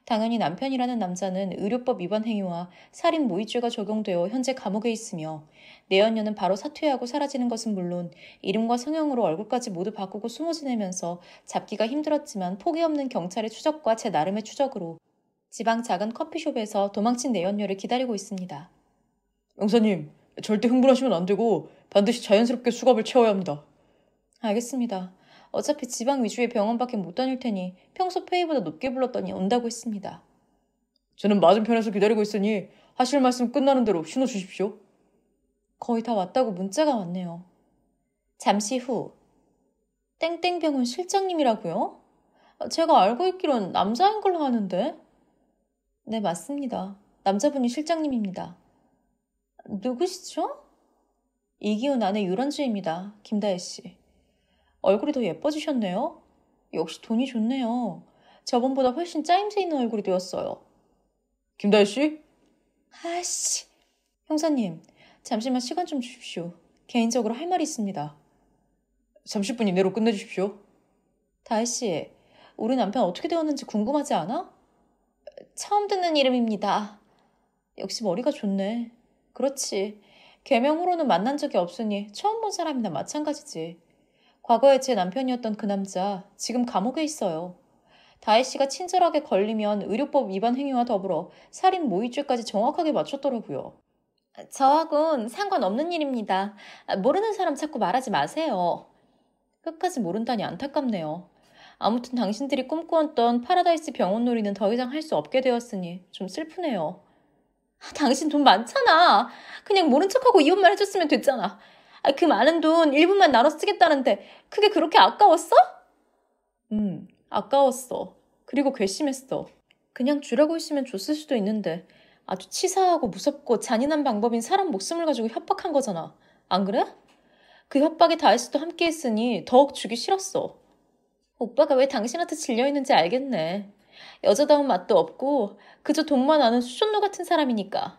B: 당연히 남편이라는 남자는 의료법 위반 행위와 살인 모의죄가 적용되어 현재 감옥에 있으며 내연녀는 바로 사퇴하고 사라지는 것은 물론 이름과 성형으로 얼굴까지 모두 바꾸고 숨어 지내면서 잡기가 힘들었지만 포기 없는 경찰의 추적과 제 나름의 추적으로 지방 작은 커피숍에서 도망친 내연녀를 기다리고 있습니다. 영사님, 절대 흥분하시면 안 되고 반드시 자연스럽게 수갑을 채워야 합니다. 알겠습니다. 어차피 지방 위주의 병원밖에 못 다닐 테니 평소 페이보다 높게 불렀더니 온다고 했습니다. 저는 맞은편에서 기다리고 있으니 하실 말씀 끝나는 대로 신호 주십시오. 거의 다 왔다고 문자가 왔네요. 잠시 후 땡땡병원 실장님이라고요? 제가 알고 있기론 남자인 걸로 아는데. 네, 맞습니다. 남자분이 실장님입니다. 누구시죠? 이기훈 아내 유런주입니다. 김다혜 씨. 얼굴이 더 예뻐지셨네요. 역시 돈이 좋네요. 저번보다 훨씬 짜임새 있는 얼굴이 되었어요. 김다혜 씨? 아씨. 형사님, 잠시만 시간 좀 주십시오. 개인적으로 할 말이 있습니다. 30분 이내로 끝내주십시오. 다혜 씨, 우리 남편 어떻게 되었는지 궁금하지 않아? 처음 듣는 이름입니다. 역시 머리가 좋네. 그렇지. 개명 후로는 만난 적이 없으니 처음 본 사람이나 마찬가지지. 과거에 제 남편이었던 그 남자, 지금 감옥에 있어요. 다혜 씨가 친절하게 걸리면 의료법 위반 행위와 더불어 살인 모의죄까지 정확하게 맞췄더라고요. 저하고는 상관없는 일입니다. 모르는 사람 자꾸 말하지 마세요. 끝까지 모른다니 안타깝네요. 아무튼 당신들이 꿈꾸었던 파라다이스 병원 놀이는 더 이상 할 수 없게 되었으니 좀 슬프네요. 당신 돈 많잖아. 그냥 모른 척하고 이혼만 해줬으면 됐잖아. 그 많은 돈 일부만 나눠 쓰겠다는데 그게 그렇게 아까웠어? 아까웠어. 그리고 괘씸했어. 그냥 주라고 했으면 줬을 수도 있는데 아주 치사하고 무섭고 잔인한 방법인 사람 목숨을 가지고 협박한 거잖아. 안 그래? 그 협박에 다혜씨도 함께 했으니 더욱 주기 싫었어. 오빠가 왜 당신한테 질려있는지 알겠네. 여자다운 맛도 없고 그저 돈만 아는 수전노 같은 사람이니까.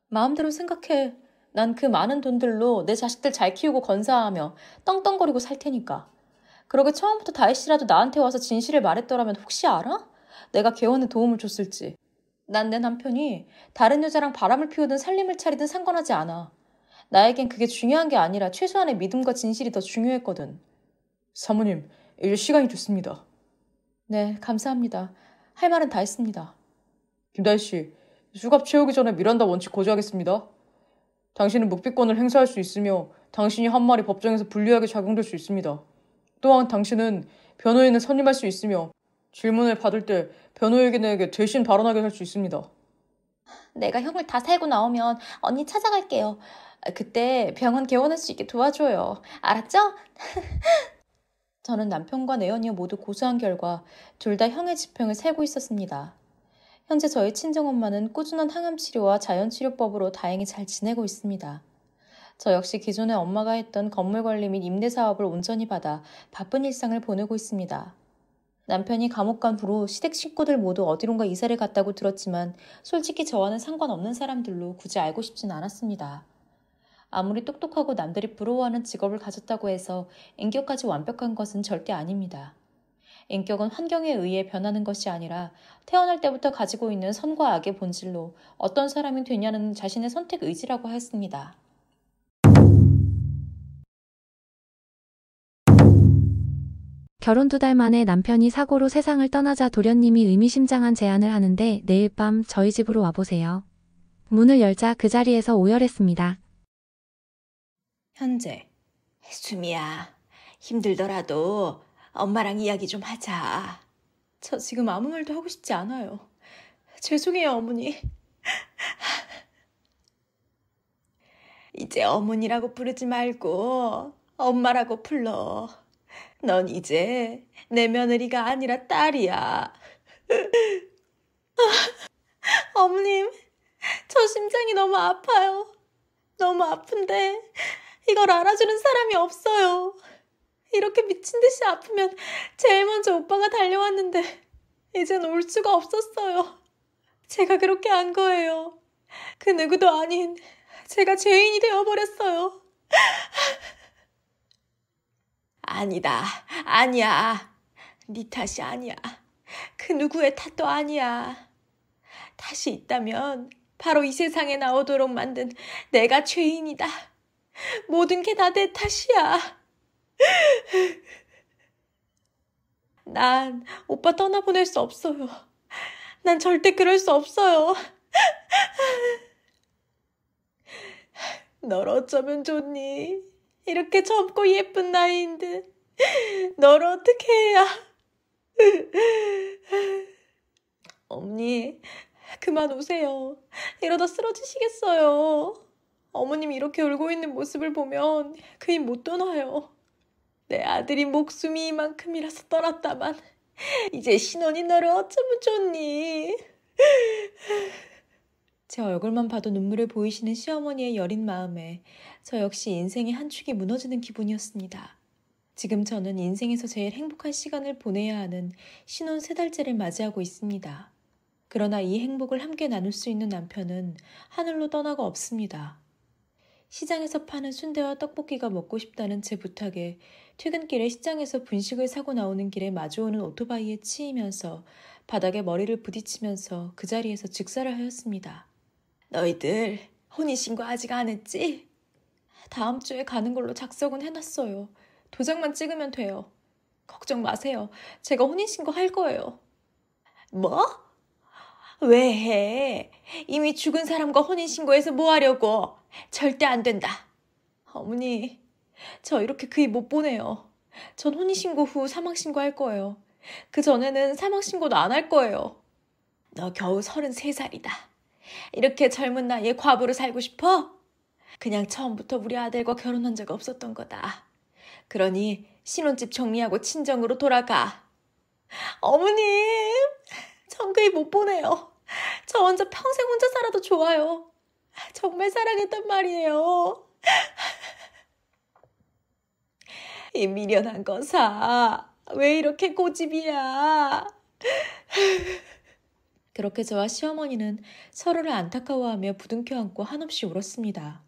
B: 마음대로 생각해. 난 그 많은 돈들로 내 자식들 잘 키우고 건사하며 떵떵거리고 살 테니까. 그러게 처음부터 다혜 씨라도 나한테 와서 진실을 말했더라면 혹시 알아? 내가 개원에 도움을 줬을지. 난 내 남편이 다른 여자랑 바람을 피우든 살림을 차리든 상관하지 않아. 나에겐 그게 중요한 게 아니라 최소한의 믿음과 진실이 더 중요했거든. 사모님, 이제 시간이 됐습니다. 네, 감사합니다. 할 말은 다 했습니다. 김다혜 씨, 수갑 채우기 전에 미란다 원칙 고지하겠습니다. 당신은 묵비권을 행사할 수 있으며 당신이 한 말이 법정에서 불리하게 작용될 수 있습니다. 또한 당신은 변호인을 선임할 수 있으며 질문을 받을 때 변호인에게 대신 발언하게 할 수 있습니다. 내가 형을 다 살고 나오면 언니 찾아갈게요. 그때 병원 개원할 수 있게 도와줘요. 알았죠? 저는 남편과 내연이어 모두 고소한 결과 둘 다 형의 지평을 살고 있었습니다. 현재 저희 친정엄마는 꾸준한 항암치료와 자연치료법으로 다행히 잘 지내고 있습니다. 저 역시 기존에 엄마가 했던 건물관리 및 임대사업을 온전히 받아 바쁜 일상을 보내고 있습니다. 남편이 감옥 간 후로 시댁 식구들 모두 어디론가 이사를 갔다고 들었지만 솔직히 저와는 상관없는 사람들로 굳이 알고 싶진 않았습니다. 아무리 똑똑하고 남들이 부러워하는 직업을 가졌다고 해서 인격까지 완벽한 것은 절대 아닙니다. 인격은 환경에 의해 변하는 것이 아니라 태어날 때부터 가지고 있는 선과 악의 본질로 어떤 사람이 되냐는 자신의 선택 의지라고 했습니다.
A: 결혼 2달 만에 남편이 사고로 세상을 떠나자 도련님이 의미심장한 제안을 하는데 내일 밤 저희 집으로 와보세요. 문을 열자 그 자리에서 오열했습니다.
B: 현재. 수미야, 힘들더라도 엄마랑 이야기 좀 하자. 저 지금 아무 말도 하고 싶지 않아요. 죄송해요, 어머니. 이제 어머니라고 부르지 말고 엄마라고 불러. 넌 이제 내 며느리가 아니라 딸이야. 어머님, 저 심장이 너무 아파요. 너무 아픈데 이걸 알아주는 사람이 없어요. 이렇게 미친 듯이 아프면 제일 먼저 오빠가 달려왔는데 이젠 올 수가 없었어요. 제가 그렇게 한 거예요. 그 누구도 아닌 제가 죄인이 되어버렸어요. 아니다. 아니야. 네 탓이 아니야. 그 누구의 탓도 아니야. 탓이 있다면 바로 이 세상에 나오도록 만든 내가 죄인이다. 모든 게 다 내 탓이야. 난 오빠 떠나보낼 수 없어요. 난 절대 그럴 수 없어요. 널 어쩌면 좋니? 이렇게 젊고 예쁜 나이인데 널 어떻게 해야? 어머니, 그만 우세요. 이러다 쓰러지시겠어요. 어머님이 이렇게 울고 있는 모습을 보면 그 입 못 떠나요. 내 아들이 목숨이 이만큼이라서 떠났다만 이제 신혼이 너를 어쩌면 좋니? 제 얼굴만 봐도 눈물을 보이시는 시어머니의 여린 마음에 저 역시 인생의 한 축이 무너지는 기분이었습니다. 지금 저는 인생에서 제일 행복한 시간을 보내야 하는 신혼 3달째를 맞이하고 있습니다. 그러나 이 행복을 함께 나눌 수 있는 남편은 하늘로 떠나가 없습니다. 시장에서 파는 순대와 떡볶이가 먹고 싶다는 제 부탁에 퇴근길에 시장에서 분식을 사고 나오는 길에 마주오는 오토바이에 치이면서 바닥에 머리를 부딪히면서 그 자리에서 즉사를 하였습니다. 너희들 혼인신고 아직 안 했지? 다음 주에 가는 걸로 작성은 해놨어요. 도장만 찍으면 돼요. 걱정 마세요. 제가 혼인신고 할 거예요. 뭐? 왜 해? 이미 죽은 사람과 혼인신고해서 뭐 하려고? 절대 안 된다. 어머니, 저 이렇게 그 입 못 보내요. 전 혼인신고 후 사망신고 할 거예요. 그 전에는 사망신고도 안 할 거예요. 너 겨우 33살이다. 이렇게 젊은 나이에 과부로 살고 싶어? 그냥 처음부터 우리 아들과 결혼한 적 없었던 거다. 그러니 신혼집 정리하고 친정으로 돌아가. 어머님, 전 그 입 못 보내요. 저 혼자 평생 혼자 살아도 좋아요. 정말 사랑했단 말이에요. 이 미련한 거사. 왜 이렇게 고집이야? 그렇게 저와 시어머니는 서로를 안타까워하며 부둥켜 안고 한없이 울었습니다.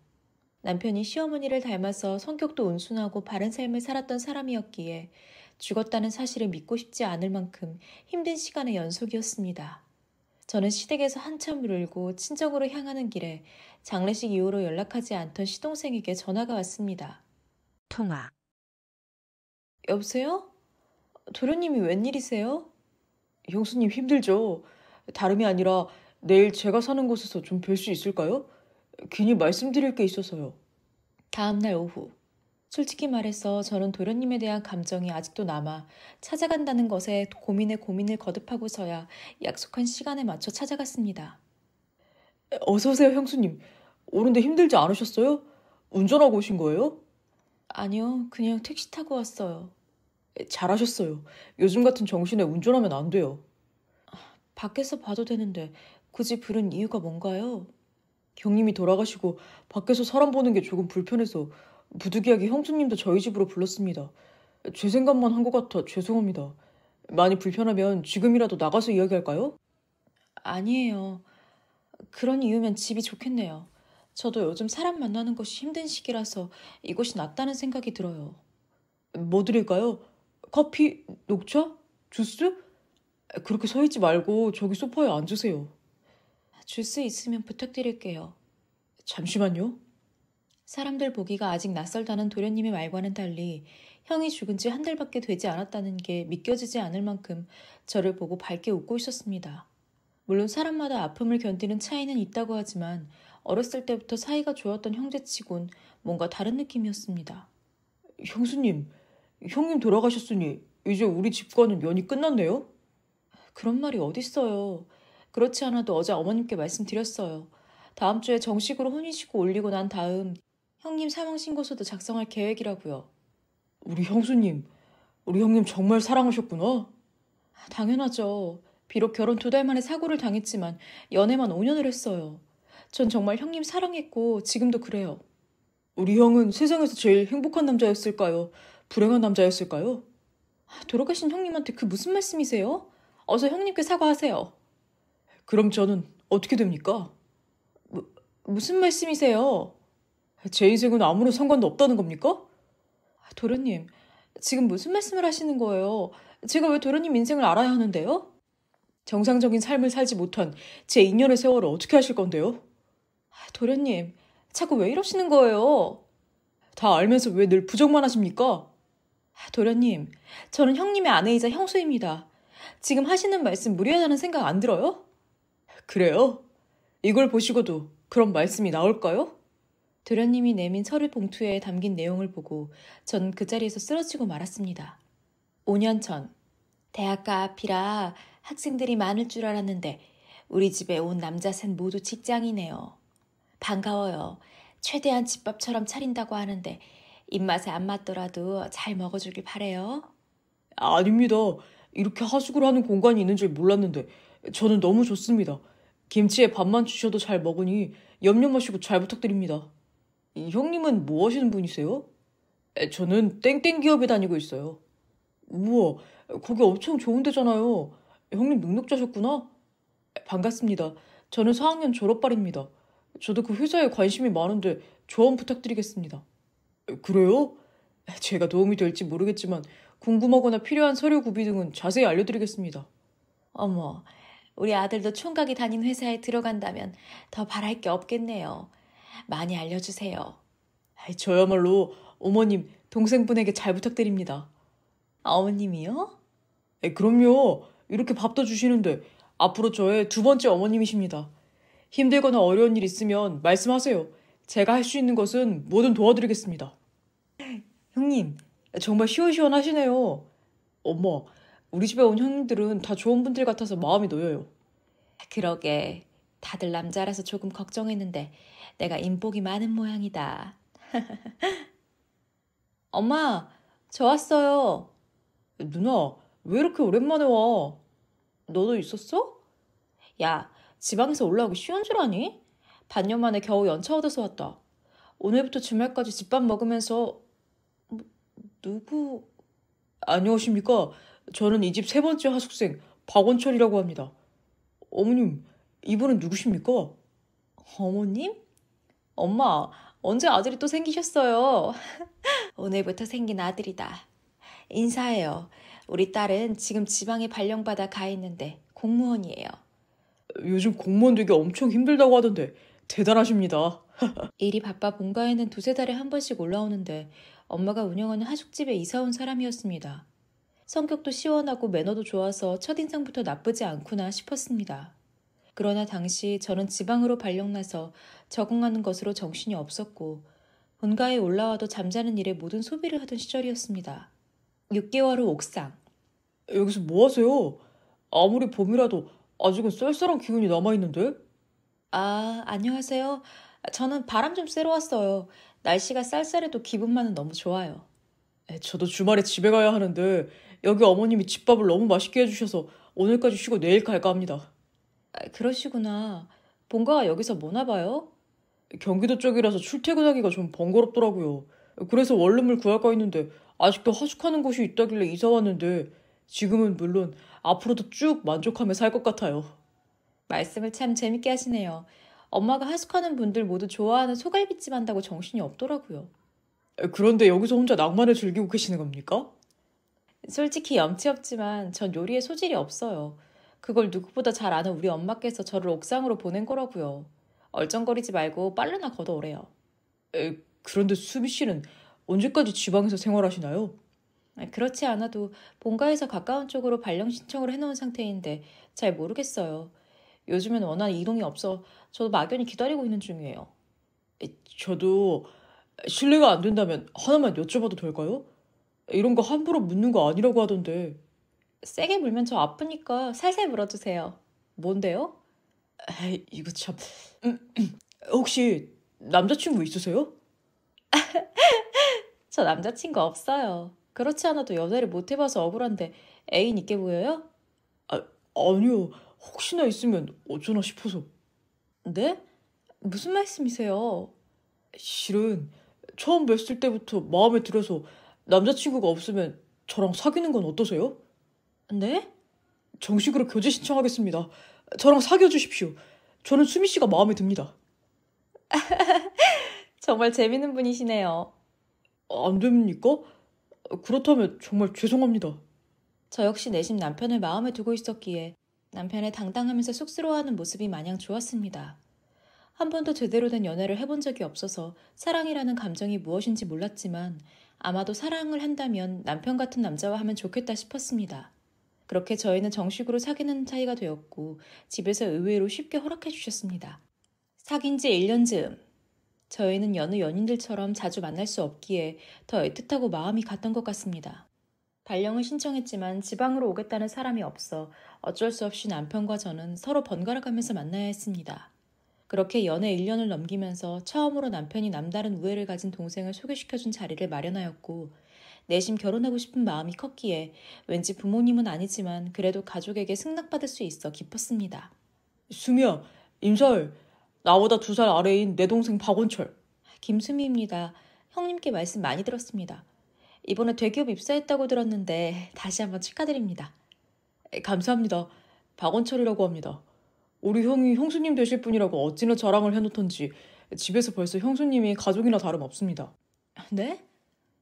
B: 남편이 시어머니를 닮아서 성격도 온순하고 바른 삶을 살았던 사람이었기에 죽었다는 사실을 믿고 싶지 않을 만큼 힘든 시간의 연속이었습니다. 저는 시댁에서 한참을 울고 친정으로 향하는 길에 장례식 이후로 연락하지 않던 시동생에게 전화가 왔습니다.
C: 통화.
B: 여보세요? 도련님이 웬일이세요? 형수님 힘들죠? 다름이 아니라 내일 제가 사는 곳에서 좀 뵐 수 있을까요? 괜히 말씀드릴 게 있어서요. 다음날 오후. 솔직히 말해서 저는 도련님에 대한 감정이 아직도 남아 찾아간다는 것에 고민에 고민을 거듭하고서야 약속한 시간에 맞춰 찾아갔습니다. 어서 오세요, 형수님. 오는데 힘들지 않으셨어요? 운전하고 오신 거예요? 아니요, 그냥 택시 타고 왔어요. 잘하셨어요. 요즘 같은 정신에 운전하면 안 돼요. 밖에서 봐도 되는데 굳이 부른 이유가 뭔가요? 형님이 돌아가시고 밖에서 사람 보는 게 조금 불편해서 부득이하게 형수님도 저희 집으로 불렀습니다. 제 생각만 한 것 같아 죄송합니다. 많이 불편하면 지금이라도 나가서 이야기할까요? 아니에요. 그런 이유면 집이 좋겠네요. 저도 요즘 사람 만나는 것이 힘든 시기라서 이곳이 낫다는 생각이 들어요. 뭐 드릴까요? 커피? 녹차? 주스? 그렇게 서 있지 말고 저기 소파에 앉으세요. 주스 있으면 부탁드릴게요. 잠시만요. 사람들 보기가 아직 낯설다는 도련님의 말과는 달리 형이 죽은 지 한 달밖에 되지 않았다는 게 믿겨지지 않을 만큼 저를 보고 밝게 웃고 있었습니다. 물론 사람마다 아픔을 견디는 차이는 있다고 하지만 어렸을 때부터 사이가 좋았던 형제치곤 뭔가 다른 느낌이었습니다. 형수님, 형님 돌아가셨으니 이제 우리 집과는 면이 끝났네요? 그런 말이 어딨어요. 그렇지 않아도 어제 어머님께 말씀드렸어요. 다음 주에 정식으로 혼인신고 올리고 난 다음 형님 사망신고서도 작성할 계획이라고요. 우리 형님 정말 사랑하셨구나. 당연하죠. 비록 결혼 2달 만에 사고를 당했지만 연애만 5년을 했어요. 전 정말 형님 사랑했고 지금도 그래요. 우리 형은 세상에서 제일 행복한 남자였을까요? 불행한 남자였을까요? 돌아가신 형님한테 그 무슨 말씀이세요? 어서 형님께 사과하세요. 그럼 저는 어떻게 됩니까? 무슨 말씀이세요? 제 인생은 아무런 상관도 없다는 겁니까? 도련님, 지금 무슨 말씀을 하시는 거예요? 제가 왜 도련님 인생을 알아야 하는데요? 정상적인 삶을 살지 못한 제 인연의 세월을 어떻게 하실 건데요? 도련님, 자꾸 왜 이러시는 거예요? 다 알면서 왜 늘 부정만 하십니까? 도련님, 저는 형님의 아내이자 형수입니다. 지금 하시는 말씀 무리하다는 생각 안 들어요? 그래요? 이걸 보시고도 그런 말씀이 나올까요? 도련님이 내민 서류 봉투에 담긴 내용을 보고 전 그 자리에서 쓰러지고 말았습니다. 5년 전, 대학가 앞이라 학생들이 많을 줄 알았는데 우리 집에 온 남자 셋 모두 직장이네요. 반가워요. 최대한 집밥처럼 차린다고 하는데 입맛에 안 맞더라도 잘 먹어주길 바래요. 아닙니다. 이렇게 하숙을 하는 공간이 있는 줄 몰랐는데 저는 너무 좋습니다. 김치에 밥만 주셔도 잘 먹으니 염려 마시고 잘 부탁드립니다. 형님은 뭐 하시는 분이세요? 저는 땡땡 기업에 다니고 있어요. 우와, 거기 엄청 좋은 데잖아요. 형님 능력자셨구나? 반갑습니다. 저는 4학년 졸업반입니다. 저도 그 회사에 관심이 많은데 조언 부탁드리겠습니다. 그래요? 제가 도움이 될지 모르겠지만 궁금하거나 필요한 서류 구비 등은 자세히 알려드리겠습니다. 어머, 우리 아들도 총각이 다닌 회사에 들어간다면 더 바랄 게 없겠네요. 많이 알려주세요. 저야말로 어머님, 동생분에게 잘 부탁드립니다. 어머님이요? 그럼요. 이렇게 밥도 주시는데 앞으로 저의 2번째 어머님이십니다. 힘들거나 어려운 일 있으면 말씀하세요. 제가 할 수 있는 것은 뭐든 도와드리겠습니다. 형님, 정말 시원시원하시네요. 엄마, 우리 집에 온 형님들은 다 좋은 분들 같아서 마음이 놓여요. 그러게, 다들 남자라서 조금 걱정했는데 내가 인복이 많은 모양이다. 엄마, 저 왔어요. 누나, 왜 이렇게 오랜만에 와? 너도 있었어? 야, 지방에서 올라오기 쉬운 줄 아니? 반년 만에 겨우 연차 얻어서 왔다. 오늘부터 주말까지 집밥 먹으면서... 누구... 안녕하십니까? 저는 이 집 3번째 하숙생 박원철이라고 합니다. 어머님, 이분은 누구십니까? 어머님? 엄마, 언제 아들이 또 생기셨어요? 오늘부터 생긴 아들이다. 인사해요. 우리 딸은 지금 지방에 발령받아 가 있는데 공무원이에요.
C: 요즘 공무원 되기 엄청 힘들다고 하던데 대단하십니다.
B: 일이 바빠 본가에는 두세 달에 한 번씩 올라오는데 엄마가 운영하는 하숙집에 이사 온 사람이었습니다. 성격도 시원하고 매너도 좋아서 첫인상부터 나쁘지 않구나 싶었습니다. 그러나 당시 저는 지방으로 발령나서 적응하는 것으로 정신이 없었고 본가에 올라와도 잠자는 일에 모든 소비를 하던 시절이었습니다. 6개월 후 옥상.
C: 여기서 뭐 하세요? 아무리 봄이라도 아직은 쌀쌀한 기운이 남아있는데?
B: 아, 안녕하세요. 저는 바람 좀 쐬러 왔어요. 날씨가 쌀쌀해도 기분만은 너무 좋아요.
C: 저도 주말에 집에 가야 하는데 여기 어머님이 집밥을 너무 맛있게 해주셔서 오늘까지 쉬고 내일 갈까 합니다.
B: 그러시구나. 본가가 여기서 뭐나 봐요?
C: 경기도 쪽이라서 출퇴근하기가 좀 번거롭더라고요. 그래서 원룸을 구할까 했는데 아직도 하숙하는 곳이 있다길래 이사 왔는데 지금은 물론 앞으로도 쭉 만족하며 살 것 같아요.
B: 말씀을 참 재밌게 하시네요. 엄마가 하숙하는 분들 모두 좋아하는 소갈비집 한다고 정신이 없더라고요.
C: 그런데 여기서 혼자 낭만을 즐기고 계시는 겁니까?
B: 솔직히 염치 없지만 전 요리에 소질이 없어요. 그걸 누구보다 잘 아는 우리 엄마께서 저를 옥상으로 보낸 거라고요. 얼쩡거리지 말고 빨래나 걷어오래요.
C: 그런데 수미 씨는 언제까지 지방에서 생활하시나요?
B: 그렇지 않아도 본가에서 가까운 쪽으로 발령 신청을 해놓은 상태인데 잘 모르겠어요. 요즘엔 워낙 이동이 없어 저도 막연히 기다리고 있는 중이에요.
C: 저도 실례가 안 된다면 하나만 여쭤봐도 될까요? 이런 거 함부로 묻는 거 아니라고 하던데.
B: 세게 물면 저 아프니까 살살 물어주세요. 뭔데요?
C: 이거 참. 혹시 남자친구 있으세요?
B: 저 남자친구 없어요. 그렇지 않아도 연애를 못 해봐서 억울한데 애인 있게 보여요?
C: 아니요. 혹시나 있으면 어쩌나 싶어서.
B: 네? 무슨 말씀이세요?
C: 실은 처음 뵀을 때부터 마음에 들어서 남자친구가 없으면 저랑 사귀는 건 어떠세요?
B: 네?
C: 정식으로 교제 신청하겠습니다. 저랑 사귀어 주십시오. 저는 수미 씨가 마음에 듭니다.
B: 정말 재밌는 분이시네요.
C: 안 됩니까? 그렇다면 정말 죄송합니다.
B: 저 역시 내심 남편을 마음에 두고 있었기에 남편의 당당하면서 쑥스러워하는 모습이 마냥 좋았습니다. 한 번도 제대로 된 연애를 해본 적이 없어서 사랑이라는 감정이 무엇인지 몰랐지만 아마도 사랑을 한다면 남편 같은 남자와 하면 좋겠다 싶었습니다. 그렇게 저희는 정식으로 사귀는 사이가 되었고 집에서 의외로 쉽게 허락해 주셨습니다. 사귄 지 1년 즈음. 저희는 여느 연인들처럼 자주 만날 수 없기에 더 애틋하고 마음이 갔던 것 같습니다. 발령을 신청했지만 지방으로 오겠다는 사람이 없어 어쩔 수 없이 남편과 저는 서로 번갈아 가면서 만나야 했습니다. 그렇게 연애 1년을 넘기면서 처음으로 남편이 남다른 우애를 가진 동생을 소개시켜준 자리를 마련하였고 내심 결혼하고 싶은 마음이 컸기에 왠지 부모님은 아니지만 그래도 가족에게 승낙받을 수 있어 기뻤습니다.
C: 수미야, 인사해. 나보다 2살 아래인 내 동생 박원철.
B: 김수미입니다. 형님께 말씀 많이 들었습니다. 이번에 대기업 입사했다고 들었는데 다시 한번 축하드립니다.
C: 감사합니다. 박원철이라고 합니다. 우리 형이 형수님 되실 분이라고 어찌나 자랑을 해놓던지 집에서 벌써 형수님이 가족이나 다름없습니다.
B: 네?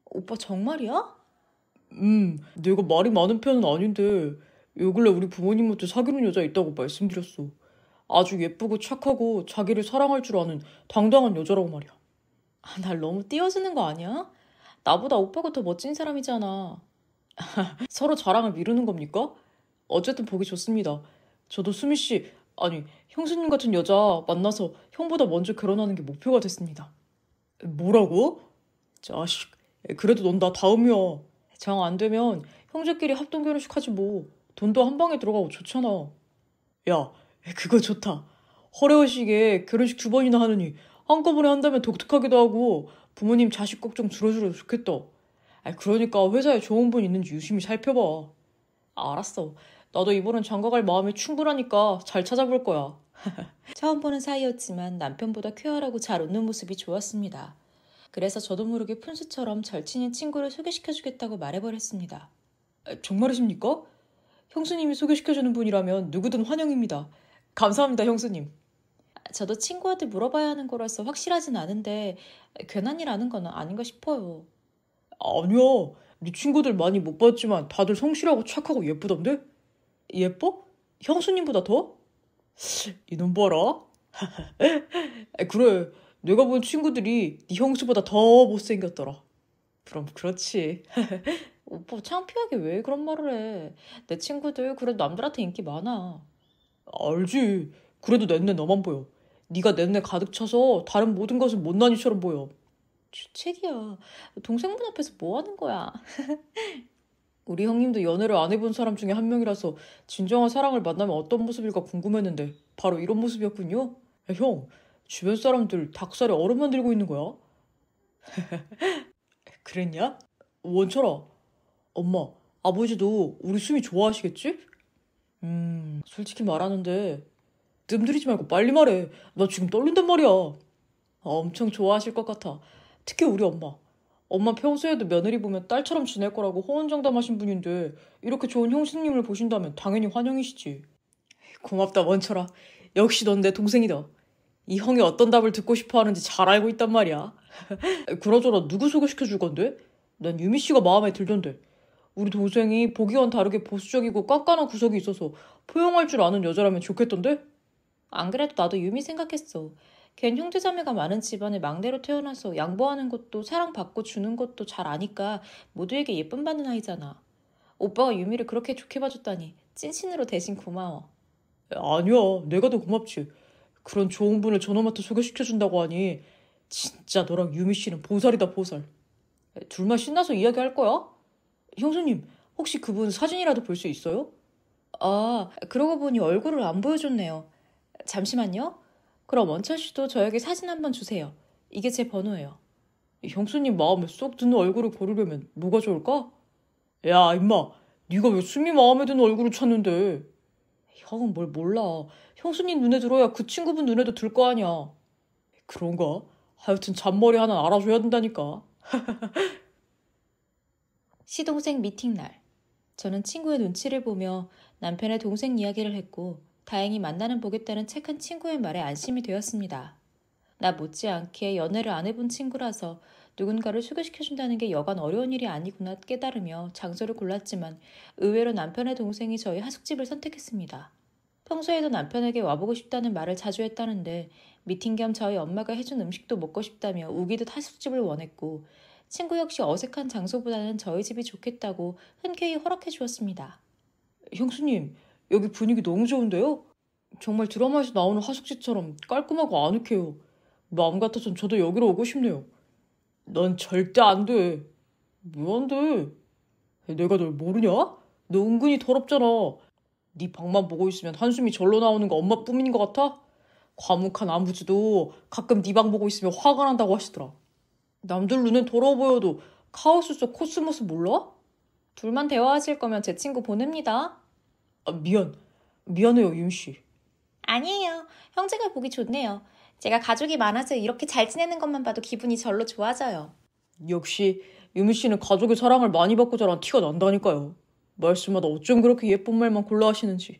B: 오빠 정말이야?
C: 내가 말이 많은 편은 아닌데 요 근래 우리 부모님한테 사귀는 여자 있다고 말씀드렸어. 아주 예쁘고 착하고 자기를 사랑할 줄 아는 당당한 여자라고 말이야.
B: 날 너무 띄워주는 거 아니야? 나보다 오빠가 더 멋진 사람이잖아.
C: 서로 자랑을 미루는 겁니까? 어쨌든 보기 좋습니다. 저도 수미 씨, 아니 형수님 같은 여자 만나서 형보다 먼저 결혼하는 게 목표가 됐습니다. 뭐라고? 자식, 그래도 넌 나 다음이야. 정 안 되면 형제끼리 합동 결혼식 하지 뭐. 돈도 한 방에 들어가고 좋잖아. 야, 그거 좋다. 허례허식에 결혼식 2번이나 하느니 한꺼번에 한다면 독특하기도 하고 부모님 자식 걱정 줄어들어도 좋겠다. 그러니까 회사에 좋은 분 있는지 유심히 살펴봐. 알았어. 나도 이번엔 장가갈 마음이 충분하니까 잘 찾아볼 거야.
B: 처음 보는 사이였지만 남편보다 쾌활하고 잘 웃는 모습이 좋았습니다. 그래서 저도 모르게 푼수처럼 절친인 친구를 소개시켜주겠다고 말해버렸습니다.
C: 정말이십니까? 형수님이 소개시켜주는 분이라면 누구든 환영입니다. 감사합니다, 형수님.
B: 저도 친구한테 물어봐야 하는 거라서 확실하진 않은데 괜한 일 하는 건 아닌가 싶어요.
C: 아니야. 네 친구들 많이 못 봤지만 다들 성실하고 착하고 예쁘던데? 예뻐? 형수님보다 더? 이놈 봐라. 그래. 내가 본 친구들이 네 형수보다 더 못생겼더라. 그럼 그렇지.
B: 오빠 창피하게 왜 그런 말을 해. 내 친구들 그래도 남들한테 인기 많아.
C: 알지. 그래도 내 너만 보여. 네가 내 가득 차서 다른 모든 것은 못난이처럼 보여.
B: 주책이야. 동생분 앞에서 뭐 하는 거야.
C: 우리 형님도 연애를 안 해본 사람 중에 한 명이라서 진정한 사랑을 만나면 어떤 모습일까 궁금했는데 바로 이런 모습이었군요. 야, 형, 주변 사람들 닭살에 얼음 만들고 있는 거야? 그랬냐? 원철아, 엄마, 아버지도 우리 수미 좋아하시겠지? 솔직히 말하는데 뜸들이지 말고 빨리 말해. 나 지금 떨린단 말이야. 엄청 좋아하실 것 같아. 특히 우리 엄마. 엄마 평소에도 며느리 보면 딸처럼 지낼 거라고 호언장담하신 분인데 이렇게 좋은 형수님을 보신다면 당연히 환영이시지. 고맙다, 원철아. 역시 넌 내 동생이다. 이 형이 어떤 답을 듣고 싶어 하는지 잘 알고 있단 말이야. 그러저나 누구 소개시켜 줄 건데? 난 유미 씨가 마음에 들던데. 우리 동생이 보기와는 다르게 보수적이고 깐깐한 구석이 있어서 포용할 줄 아는 여자라면 좋겠던데?
B: 안 그래도 나도 유미 생각했어. 걘 형제자매가 많은 집안에 막내로 태어나서 양보하는 것도 사랑받고 주는 것도 잘 아니까 모두에게 예쁨 받는 아이잖아. 오빠가 유미를 그렇게 좋게 봐줬다니 찐친으로 대신 고마워.
C: 아니야, 내가 더 고맙지. 그런 좋은 분을 저놈한테 소개시켜준다고 하니 진짜 너랑 유미 씨는 보살이다, 보살. 둘만 신나서 이야기할 거야? 형수님, 혹시 그분 사진이라도 볼 수 있어요?
B: 아, 그러고 보니 얼굴을 안 보여줬네요. 잠시만요. 그럼 원철 씨도 저에게 사진 한번 주세요. 이게 제 번호예요.
C: 형수님 마음에 쏙 드는 얼굴을 고르려면 뭐가 좋을까? 야, 임마, 네가 왜 수미 마음에 드는 얼굴을 찾는데? 형은 뭘 몰라. 형수님 눈에 들어야 그 친구분 눈에도 들 거 아니야. 그런가? 하여튼 잔머리 하나 알아줘야 된다니까.
B: 시동생 미팅 날. 저는 친구의 눈치를 보며 남편의 동생 이야기를 했고 다행히 만나는 보겠다는 착한 친구의 말에 안심이 되었습니다. 나 못지않게 연애를 안 해본 친구라서 누군가를 소개시켜준다는 게 여간 어려운 일이 아니구나 깨달으며 장소를 골랐지만 의외로 남편의 동생이 저희 하숙집을 선택했습니다. 평소에도 남편에게 와보고 싶다는 말을 자주 했다는데 미팅 겸 저희 엄마가 해준 음식도 먹고 싶다며 우기듯 하숙집을 원했고 친구 역시 어색한 장소보다는 저희 집이 좋겠다고 흔쾌히 허락해 주었습니다.
C: 형수님, 여기 분위기 너무 좋은데요? 정말 드라마에서 나오는 하숙집처럼 깔끔하고 아늑해요. 마음 같아선 저도 여기로 오고 싶네요. 넌 절대 안 돼. 왜 안 돼? 내가 널 모르냐? 너 은근히 더럽잖아. 네 방만 보고 있으면 한숨이 절로 나오는 거 엄마뿐인 것 같아? 과묵한 아버지도 가끔 네 방 보고 있으면 화가 난다고 하시더라. 남들 눈엔 더러워 보여도 카오스 속 코스모스 몰라?
B: 둘만 대화하실 거면 제 친구 보냅니다.
C: 아, 미안해요, 윤씨.
B: 아니에요. 형제가 보기 좋네요. 제가 가족이 많아서 이렇게 잘 지내는 것만 봐도 기분이 절로 좋아져요.
C: 역시 유미 씨는 가족의 사랑을 많이 받고 자란 티가 난다니까요. 말씀마다 어쩜 그렇게 예쁜 말만 골라 하시는지.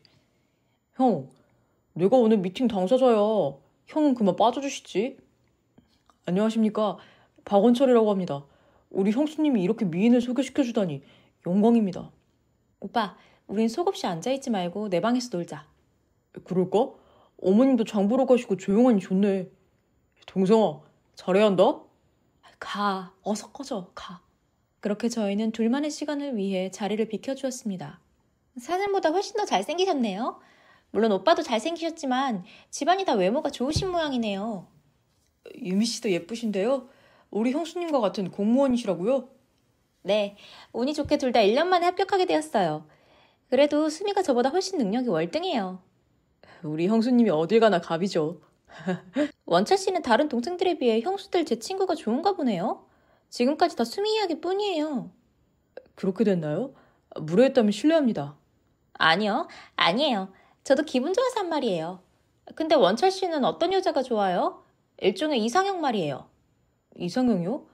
C: 형, 내가 오늘 미팅 당사자야. 형은 그만 빠져주시지. 안녕하십니까. 박원철이라고 합니다. 우리 형수님이 이렇게 미인을 소개시켜주다니 영광입니다.
B: 오빠, 우린 속없이 앉아있지 말고 내 방에서 놀자.
C: 그럴까? 어머님도 장 보러 가시고 조용하니 좋네. 동생아, 잘해야 한다.
B: 가, 어서 꺼져, 가. 그렇게 저희는 둘만의 시간을 위해 자리를 비켜주었습니다. 사진보다 훨씬 더 잘생기셨네요. 물론 오빠도 잘생기셨지만 집안이 다 외모가 좋으신 모양이네요.
C: 유미 씨도 예쁘신데요. 우리 형수님과 같은 공무원이시라고요?
B: 네, 운이 좋게 둘 다 1년 만에 합격하게 되었어요. 그래도 수미가 저보다 훨씬 능력이 월등해요.
C: 우리 형수님이 어딜 가나 갑이죠.
B: 원철 씨는 다른 동생들에 비해 형수들 제 친구가 좋은가 보네요. 지금까지 다 수미 이야기뿐이에요.
C: 그렇게 됐나요? 무례했다면 실례합니다.
B: 아니에요. 저도 기분 좋아서 한 말이에요. 근데 원철 씨는 어떤 여자가 좋아요? 일종의 이상형 말이에요.
C: 이상형이요?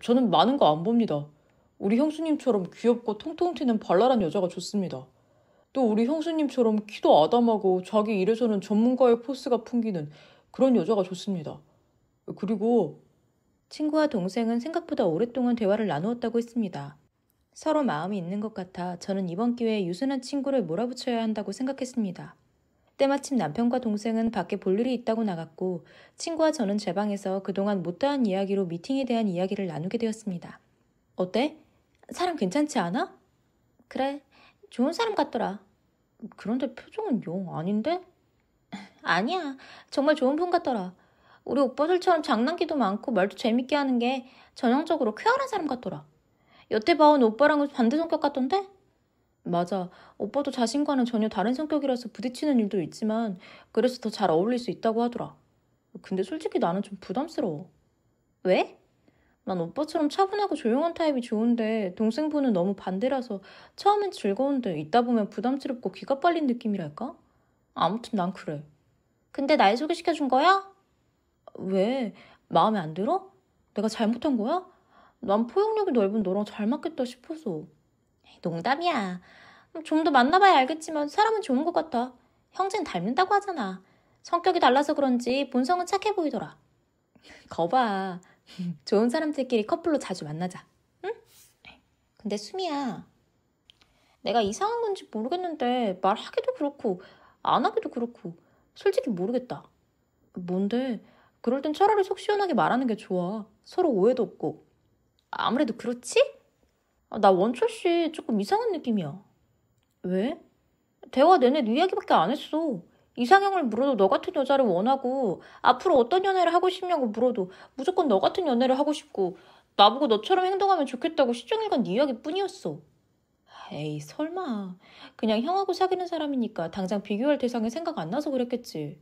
C: 저는 많은 거 안 봅니다. 우리 형수님처럼 귀엽고 통통 튀는 발랄한 여자가 좋습니다. 또 우리 형수님처럼 키도 아담하고 자기 일에서는 전문가의 포스가 풍기는 그런 여자가 좋습니다. 그리고
B: 친구와 동생은 생각보다 오랫동안 대화를 나누었다고 했습니다. 서로 마음이 있는 것 같아 저는 이번 기회에 유순한 친구를 몰아붙여야 한다고 생각했습니다. 때마침 남편과 동생은 밖에 볼 일이 있다고 나갔고 친구와 저는 제 방에서 그동안 못다한 이야기로 미팅에 대한 이야기를 나누게 되었습니다. 어때? 사람 괜찮지 않아? 그래, 좋은 사람 같더라. 그런데 표정은 영 아닌데? 아니야, 정말 좋은 분 같더라. 우리 오빠들처럼 장난기도 많고 말도 재밌게 하는 게 전형적으로 쾌활한 사람 같더라. 여태 봐온 오빠랑은 반대 성격 같던데? 맞아. 오빠도 자신과는 전혀 다른 성격이라서 부딪히는 일도 있지만 그래서 더 잘 어울릴 수 있다고 하더라. 근데 솔직히 나는 좀 부담스러워. 왜? 난 오빠처럼 차분하고 조용한 타입이 좋은데 동생분은 너무 반대라서 처음엔 즐거운데 있다 보면 부담스럽고 기가 빨린 느낌이랄까? 아무튼 난 그래. 근데 날 소개시켜준 거야? 왜? 마음에 안 들어? 내가 잘못한 거야? 난 포용력이 넓은 너랑 잘 맞겠다 싶어서. 농담이야. 좀 더 만나봐야 알겠지만 사람은 좋은 것 같아. 형제는 닮는다고 하잖아. 성격이 달라서 그런지 본성은 착해 보이더라. 거봐. 좋은 사람들끼리 커플로 자주 만나자. 응? 근데 수미야. 내가 이상한 건지 모르겠는데 말하기도 그렇고 안 하기도 그렇고 솔직히 모르겠다. 뭔데? 그럴 땐 차라리 속 시원하게 말하는 게 좋아. 서로 오해도 없고. 아무래도 그렇지? 나 원철 씨 조금 이상한 느낌이야. 왜? 대화 내내 네 이야기밖에 안 했어. 이상형을 물어도 너 같은 여자를 원하고 앞으로 어떤 연애를 하고 싶냐고 물어도 무조건 너 같은 연애를 하고 싶고 나보고 너처럼 행동하면 좋겠다고 시종일관 네 이야기뿐이었어. 에이 설마. 그냥 형하고 사귀는 사람이니까 당장 비교할 대상이 생각 안 나서 그랬겠지.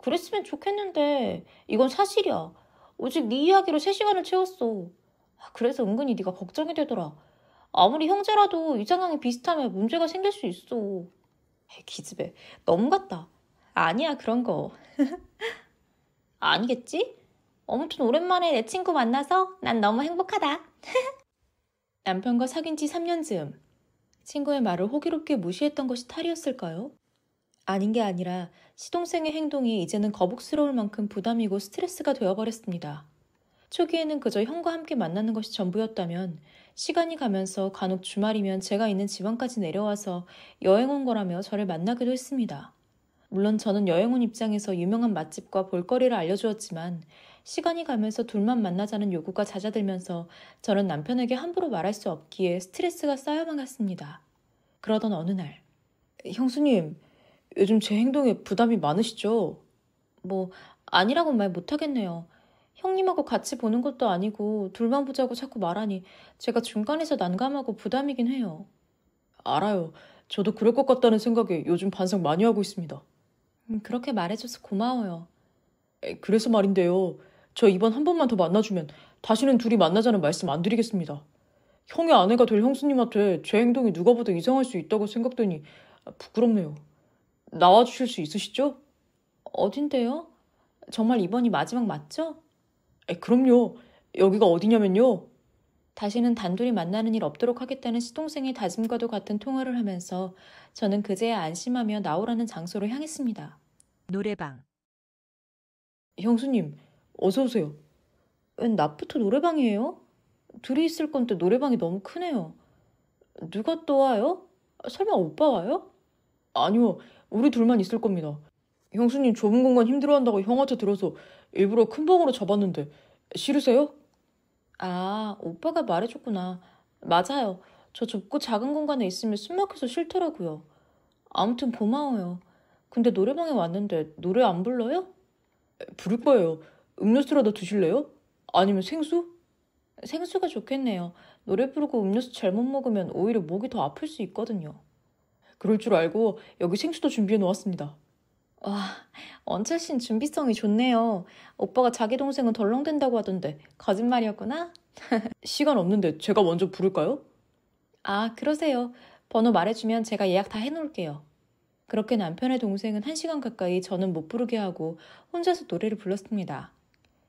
B: 그랬으면 좋겠는데 이건 사실이야. 오직 네 이야기로 3시간을 채웠어. 그래서 은근히 네가 걱정이 되더라. 아무리 형제라도 이상형이 비슷하면 문제가 생길 수 있어. 에이, 기집애. 너무 같다. 아니야 그런 거. 아니겠지? 아무튼 오랜만에 내 친구 만나서 난 너무 행복하다. 남편과 사귄 지 3년 즈음. 친구의 말을 호기롭게 무시했던 것이 탈이었을까요? 아닌 게 아니라 시동생의 행동이 이제는 거북스러울 만큼 부담이고 스트레스가 되어버렸습니다. 초기에는 그저 형과 함께 만나는 것이 전부였다면 시간이 가면서 간혹 주말이면 제가 있는 지방까지 내려와서 여행 온 거라며 저를 만나기도 했습니다. 물론 저는 여행 온 입장에서 유명한 맛집과 볼거리를 알려주었지만 시간이 가면서 둘만 만나자는 요구가 잦아들면서 저는 남편에게 함부로 말할 수 없기에 스트레스가 쌓여만 갔습니다. 그러던 어느 날
C: 형수님, 요즘 제 행동에 부담이 많으시죠?
B: 뭐 아니라고 말 못하겠네요. 형님하고 같이 보는 것도 아니고 둘만 보자고 자꾸 말하니 제가 중간에서 난감하고 부담이긴 해요.
C: 알아요. 저도 그럴 것 같다는 생각에 요즘 반성 많이 하고 있습니다.
B: 그렇게 말해줘서 고마워요.
C: 그래서 말인데요. 저 이번 한 번만 더 만나주면 다시는 둘이 만나자는 말씀 안 드리겠습니다. 형의 아내가 될 형수님한테 제 행동이 누가 봐도 이상할 수 있다고 생각되니 부끄럽네요. 나와주실 수 있으시죠?
B: 어딘데요? 정말 이번이 마지막 맞죠?
C: 그럼요. 여기가 어디냐면요.
B: 다시는 단둘이 만나는 일 없도록 하겠다는 시동생의 다짐과도 같은 통화를 하면서 저는 그제야 안심하며 나오라는 장소로 향했습니다.
D: 노래방.
C: 형수님, 어서 오세요.
B: 웬 낮부터 노래방이에요? 둘이 있을 건데 노래방이 너무 크네요. 누가 또 와요? 설마 오빠 와요?
C: 아니요, 우리 둘만 있을 겁니다. 형수님 좁은 공간 힘들어한다고 형한테 들어서 일부러 큰 방으로 잡았는데 싫으세요?
B: 아, 오빠가 말해줬구나. 맞아요. 저 좁고 작은 공간에 있으면 숨 막혀서 싫더라고요. 아무튼 고마워요. 근데 노래방에 왔는데 노래 안 불러요?
C: 부를 거예요. 음료수라도 드실래요? 아니면 생수?
B: 생수가 좋겠네요. 노래 부르고 음료수 잘못 먹으면 오히려 목이 더 아플 수 있거든요.
C: 그럴 줄 알고 여기 생수도 준비해 놓았습니다.
B: 와, 원철 씨는 준비성이 좋네요. 오빠가 자기 동생은 덜렁댄다고 하던데 거짓말이었구나?
C: 시간 없는데 제가 먼저 부를까요?
B: 아, 그러세요. 번호 말해주면 제가 예약 다 해놓을게요. 그렇게 남편의 동생은 1시간 가까이 저는 못 부르게 하고 혼자서 노래를 불렀습니다.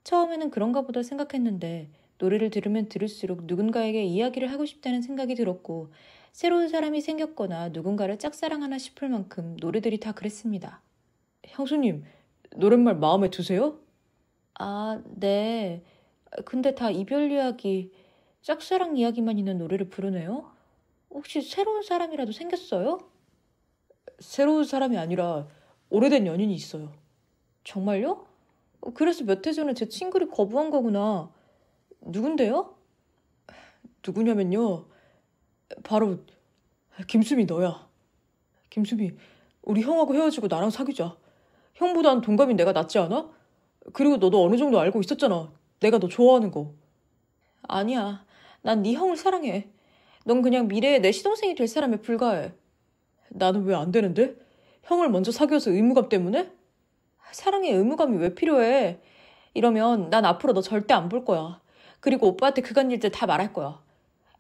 B: 처음에는 그런가 보다 생각했는데 노래를 들으면 들을수록 누군가에게 이야기를 하고 싶다는 생각이 들었고 새로운 사람이 생겼거나 누군가를 짝사랑하나 싶을 만큼 노래들이 다 그랬습니다.
C: 형수님, 노랫말 마음에 드세요?
B: 아, 네. 근데 다 이별 이야기, 짝사랑 이야기만 있는 노래를 부르네요. 혹시 새로운 사람이라도 생겼어요?
C: 새로운 사람이 아니라 오래된 연인이 있어요.
B: 정말요? 그래서 몇 해 전에 제 친구를 거부한 거구나. 누군데요?
C: 누구냐면요. 바로 김수미 너야. 김수미, 우리 형하고 헤어지고 나랑 사귀자. 형보단 동갑인 내가 낫지 않아? 그리고 너도 어느 정도 알고 있었잖아. 내가 너 좋아하는 거.
B: 아니야. 난 네 형을 사랑해. 넌 그냥 미래에 내 시동생이 될 사람에 불과해.
C: 나는 왜 안 되는데? 형을 먼저 사귀어서 의무감 때문에?
B: 사랑에 의무감이 왜 필요해? 이러면 난 앞으로 너 절대 안 볼 거야. 그리고 오빠한테 그간 일들 다 말할 거야.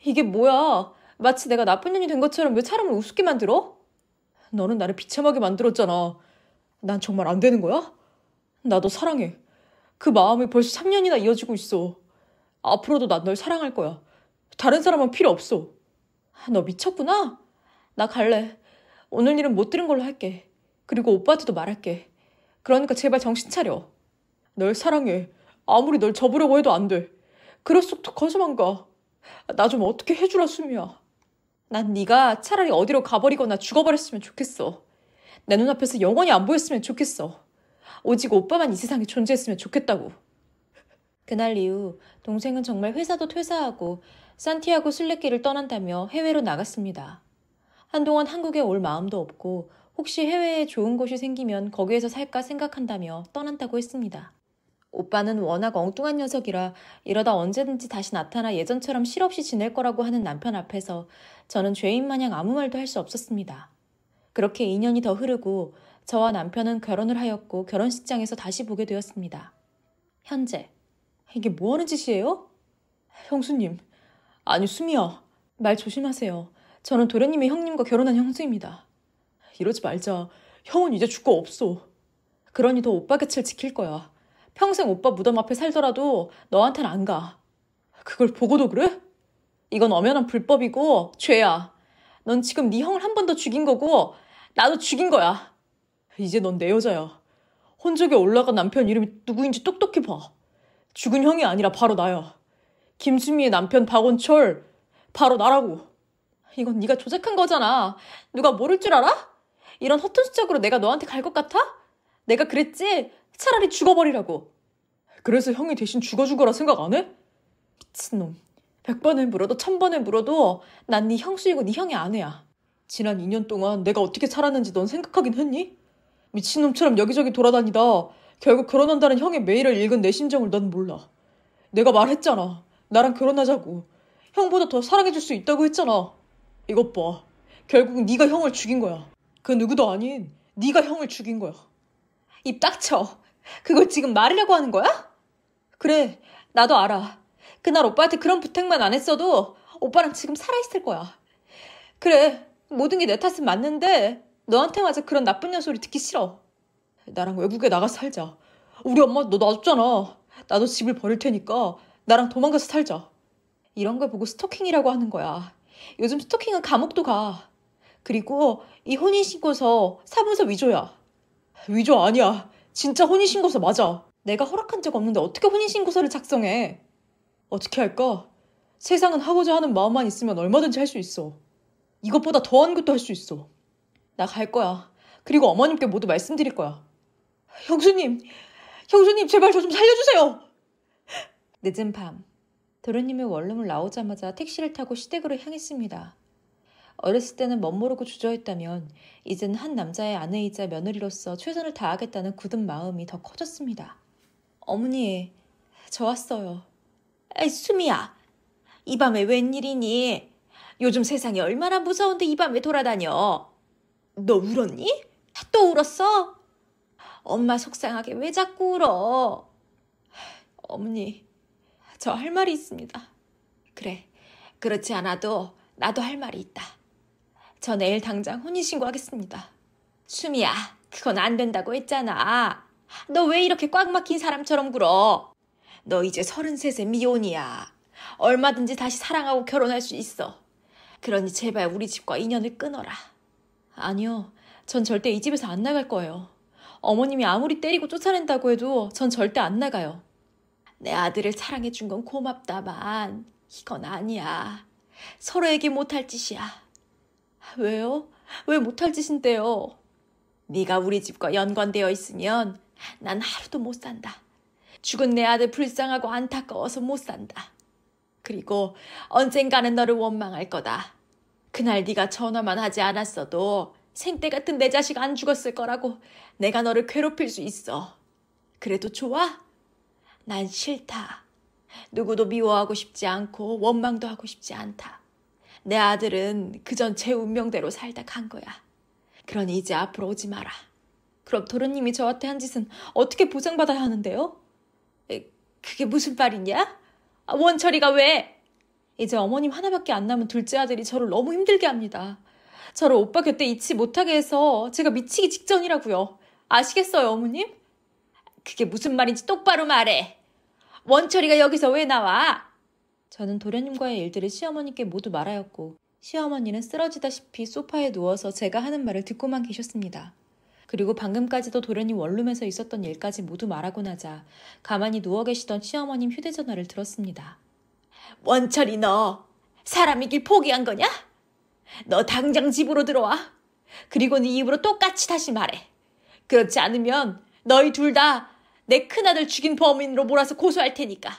B: 이게 뭐야? 마치 내가 나쁜 년이 된 것처럼 왜 사람을 우습게 만들어?
C: 너는 나를 비참하게 만들었잖아. 난 정말 안 되는 거야? 나 너 사랑해. 그 마음이 벌써 3년이나 이어지고 있어. 앞으로도 난 널 사랑할 거야. 다른 사람은 필요 없어.
B: 너 미쳤구나? 나 갈래. 오늘 일은 못 들은 걸로 할게. 그리고 오빠한테도 말할게. 그러니까 제발 정신 차려.
C: 널 사랑해. 아무리 널 접으려고 해도 안 돼. 그럴수록 더 커져만 가. 나 좀 어떻게 해주라, 수미야.
B: 난 네가 차라리 어디로 가버리거나 죽어버렸으면 좋겠어. 내 눈앞에서 영원히 안 보였으면 좋겠어. 오직 오빠만 이 세상에 존재했으면 좋겠다고. 그날 이후 동생은 정말 회사도 퇴사하고 산티아고 순례길을 떠난다며 해외로 나갔습니다. 한동안 한국에 올 마음도 없고 혹시 해외에 좋은 곳이 생기면 거기에서 살까 생각한다며 떠난다고 했습니다. 오빠는 워낙 엉뚱한 녀석이라 이러다 언제든지 다시 나타나 예전처럼 실없이 지낼 거라고 하는 남편 앞에서 저는 죄인 마냥 아무 말도 할 수 없었습니다. 그렇게 2년이 더 흐르고 저와 남편은 결혼을 하였고 결혼식장에서 다시 보게 되었습니다. 현재. 이게 뭐 하는 짓이에요?
C: 형수님. 아니, 수미야.
B: 말 조심하세요. 저는 도련님의 형님과 결혼한 형수입니다.
C: 이러지 말자. 형은 이제 줄 거 없어.
B: 그러니 더 오빠 곁을 지킬 거야. 평생 오빠 무덤 앞에 살더라도 너한테는 안 가.
C: 그걸 보고도 그래?
B: 이건 엄연한 불법이고 죄야. 넌 지금 네 형을 한 번 더 죽인 거고 나도 죽인 거야.
C: 이제 넌 내 여자야. 혼적에 올라간 남편 이름이 누구인지 똑똑히 봐. 죽은 형이 아니라 바로 나야. 김수미의 남편 박원철, 바로 나라고.
B: 이건 네가 조작한 거잖아. 누가 모를 줄 알아? 이런 허튼 수작으로 내가 너한테 갈 것 같아? 내가 그랬지? 차라리 죽어버리라고.
C: 그래서 형이 대신 죽어주거라 생각 안 해?
B: 미친놈. 100번을 물어도 1000번을 물어도 난 네 형수이고 네 형의 아내야.
C: 지난 2년 동안 내가 어떻게 살았는지 넌 생각하긴 했니? 미친놈처럼 여기저기 돌아다니다 결국 결혼한다는 형의 메일을 읽은 내 심정을 넌 몰라. 내가 말했잖아. 나랑 결혼하자고. 형보다 더 사랑해줄 수 있다고 했잖아. 이것 봐. 결국 네가 형을 죽인 거야. 그 누구도 아닌 네가 형을 죽인 거야.
B: 입 닥쳐. 그걸 지금 말하려고 하는 거야? 그래, 나도 알아. 그날 오빠한테 그런 부탁만 안 했어도 오빠랑 지금 살아있을 거야. 그래, 모든 게 내 탓은 맞는데 너한테마저 그런 나쁜 년 소리 듣기 싫어.
C: 나랑 외국에 나가 살자. 우리 엄마 너 놔줬잖아. 나도 집을 버릴 테니까 나랑 도망가서 살자.
B: 이런 걸 보고 스토킹이라고 하는 거야. 요즘 스토킹은 감옥도 가. 그리고 이 혼인신고서 사문서 위조야.
C: 위조 아니야. 진짜 혼인신고서 맞아.
B: 내가 허락한 적 없는데 어떻게 혼인신고서를 작성해?
C: 어떻게 할까? 세상은 하고자 하는 마음만 있으면 얼마든지 할 수 있어. 이것보다 더한 것도 할 수 있어.
B: 나 갈 거야. 그리고 어머님께 모두 말씀드릴 거야. 형수님 제발 저 좀 살려주세요. 늦은 밤 도련님이 원룸을 나오자마자 택시를 타고 시댁으로 향했습니다. 어렸을 때는 멋모르고 주저했다면 이젠 한 남자의 아내이자 며느리로서 최선을 다하겠다는 굳은 마음이 더 커졌습니다. 어머니, 저 왔어요. 에이, 수미야. 이 밤에 웬일이니? 요즘 세상이 얼마나 무서운데 이 밤에 돌아다녀. 너 울었니? 또 울었어? 엄마 속상하게 왜 자꾸 울어? 어머니, 저 할 말이 있습니다. 그래, 그렇지 않아도 나도 할 말이 있다. 저 내일 당장 혼인신고하겠습니다. 수미야, 그건 안 된다고 했잖아. 너 왜 이렇게 꽉 막힌 사람처럼 굴어? 너 이제 33세 미혼이야. 얼마든지 다시 사랑하고 결혼할 수 있어. 그러니 제발 우리 집과 인연을 끊어라. 아니요, 전 절대 이 집에서 안 나갈 거예요. 어머님이 아무리 때리고 쫓아낸다고 해도 전 절대 안 나가요. 내 아들을 사랑해준 건 고맙다만 이건 아니야. 서로에게 못할 짓이야. 왜요? 왜 못할 짓인데요? 네가 우리 집과 연관되어 있으면 난 하루도 못 산다. 죽은 내 아들 불쌍하고 안타까워서 못 산다. 그리고 언젠가는 너를 원망할 거다. 그날 네가 전화만 하지 않았어도 생때 같은 내 자식 안 죽었을 거라고 내가 너를 괴롭힐 수 있어. 그래도 좋아? 난 싫다. 누구도 미워하고 싶지 않고 원망도 하고 싶지 않다. 내 아들은 그전 제 운명대로 살다 간 거야. 그러니 이제 앞으로 오지 마라. 그럼 도련님이 저한테 한 짓은 어떻게 보상받아야 하는데요? 그게 무슨 말이냐? 원철이가 왜? 이제 어머님 하나밖에 안 남은 둘째 아들이 저를 너무 힘들게 합니다. 저를 오빠 곁에 잊지 못하게 해서 제가 미치기 직전이라고요. 아시겠어요, 어머님? 그게 무슨 말인지 똑바로 말해. 원철이가 여기서 왜 나와? 저는 도련님과의 일들을 시어머니께 모두 말하였고 시어머니는 쓰러지다시피 소파에 누워서 제가 하는 말을 듣고만 계셨습니다. 그리고 방금까지도 도련님 원룸에서 있었던 일까지 모두 말하고 나자 가만히 누워 계시던 시어머님 휴대전화를 들었습니다. 원철이 너 사람이길 포기한 거냐? 너 당장 집으로 들어와. 그리고 네 입으로 똑같이 다시 말해. 그렇지 않으면 너희 둘 다 내 큰아들 죽인 범인으로 몰아서 고소할 테니까.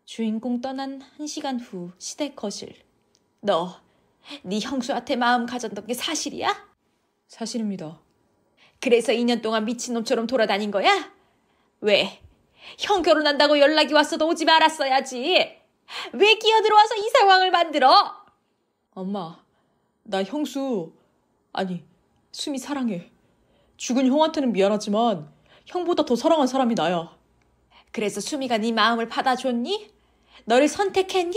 B: 주인공 떠난 1시간 후 시댁 거실. 너 네 형수한테 마음 가졌던 게 사실이야?
C: 사실입니다.
B: 그래서 2년 동안 미친놈처럼 돌아다닌 거야? 왜? 형 결혼한다고 연락이 왔어도 오지 말았어야지. 왜 끼어들어와서 이 상황을 만들어?
C: 엄마, 나 형수, 아니, 수미 사랑해. 죽은 형한테는 미안하지만 형보다 더 사랑한 사람이 나야.
B: 그래서 수미가 네 마음을 받아줬니? 너를 선택했니?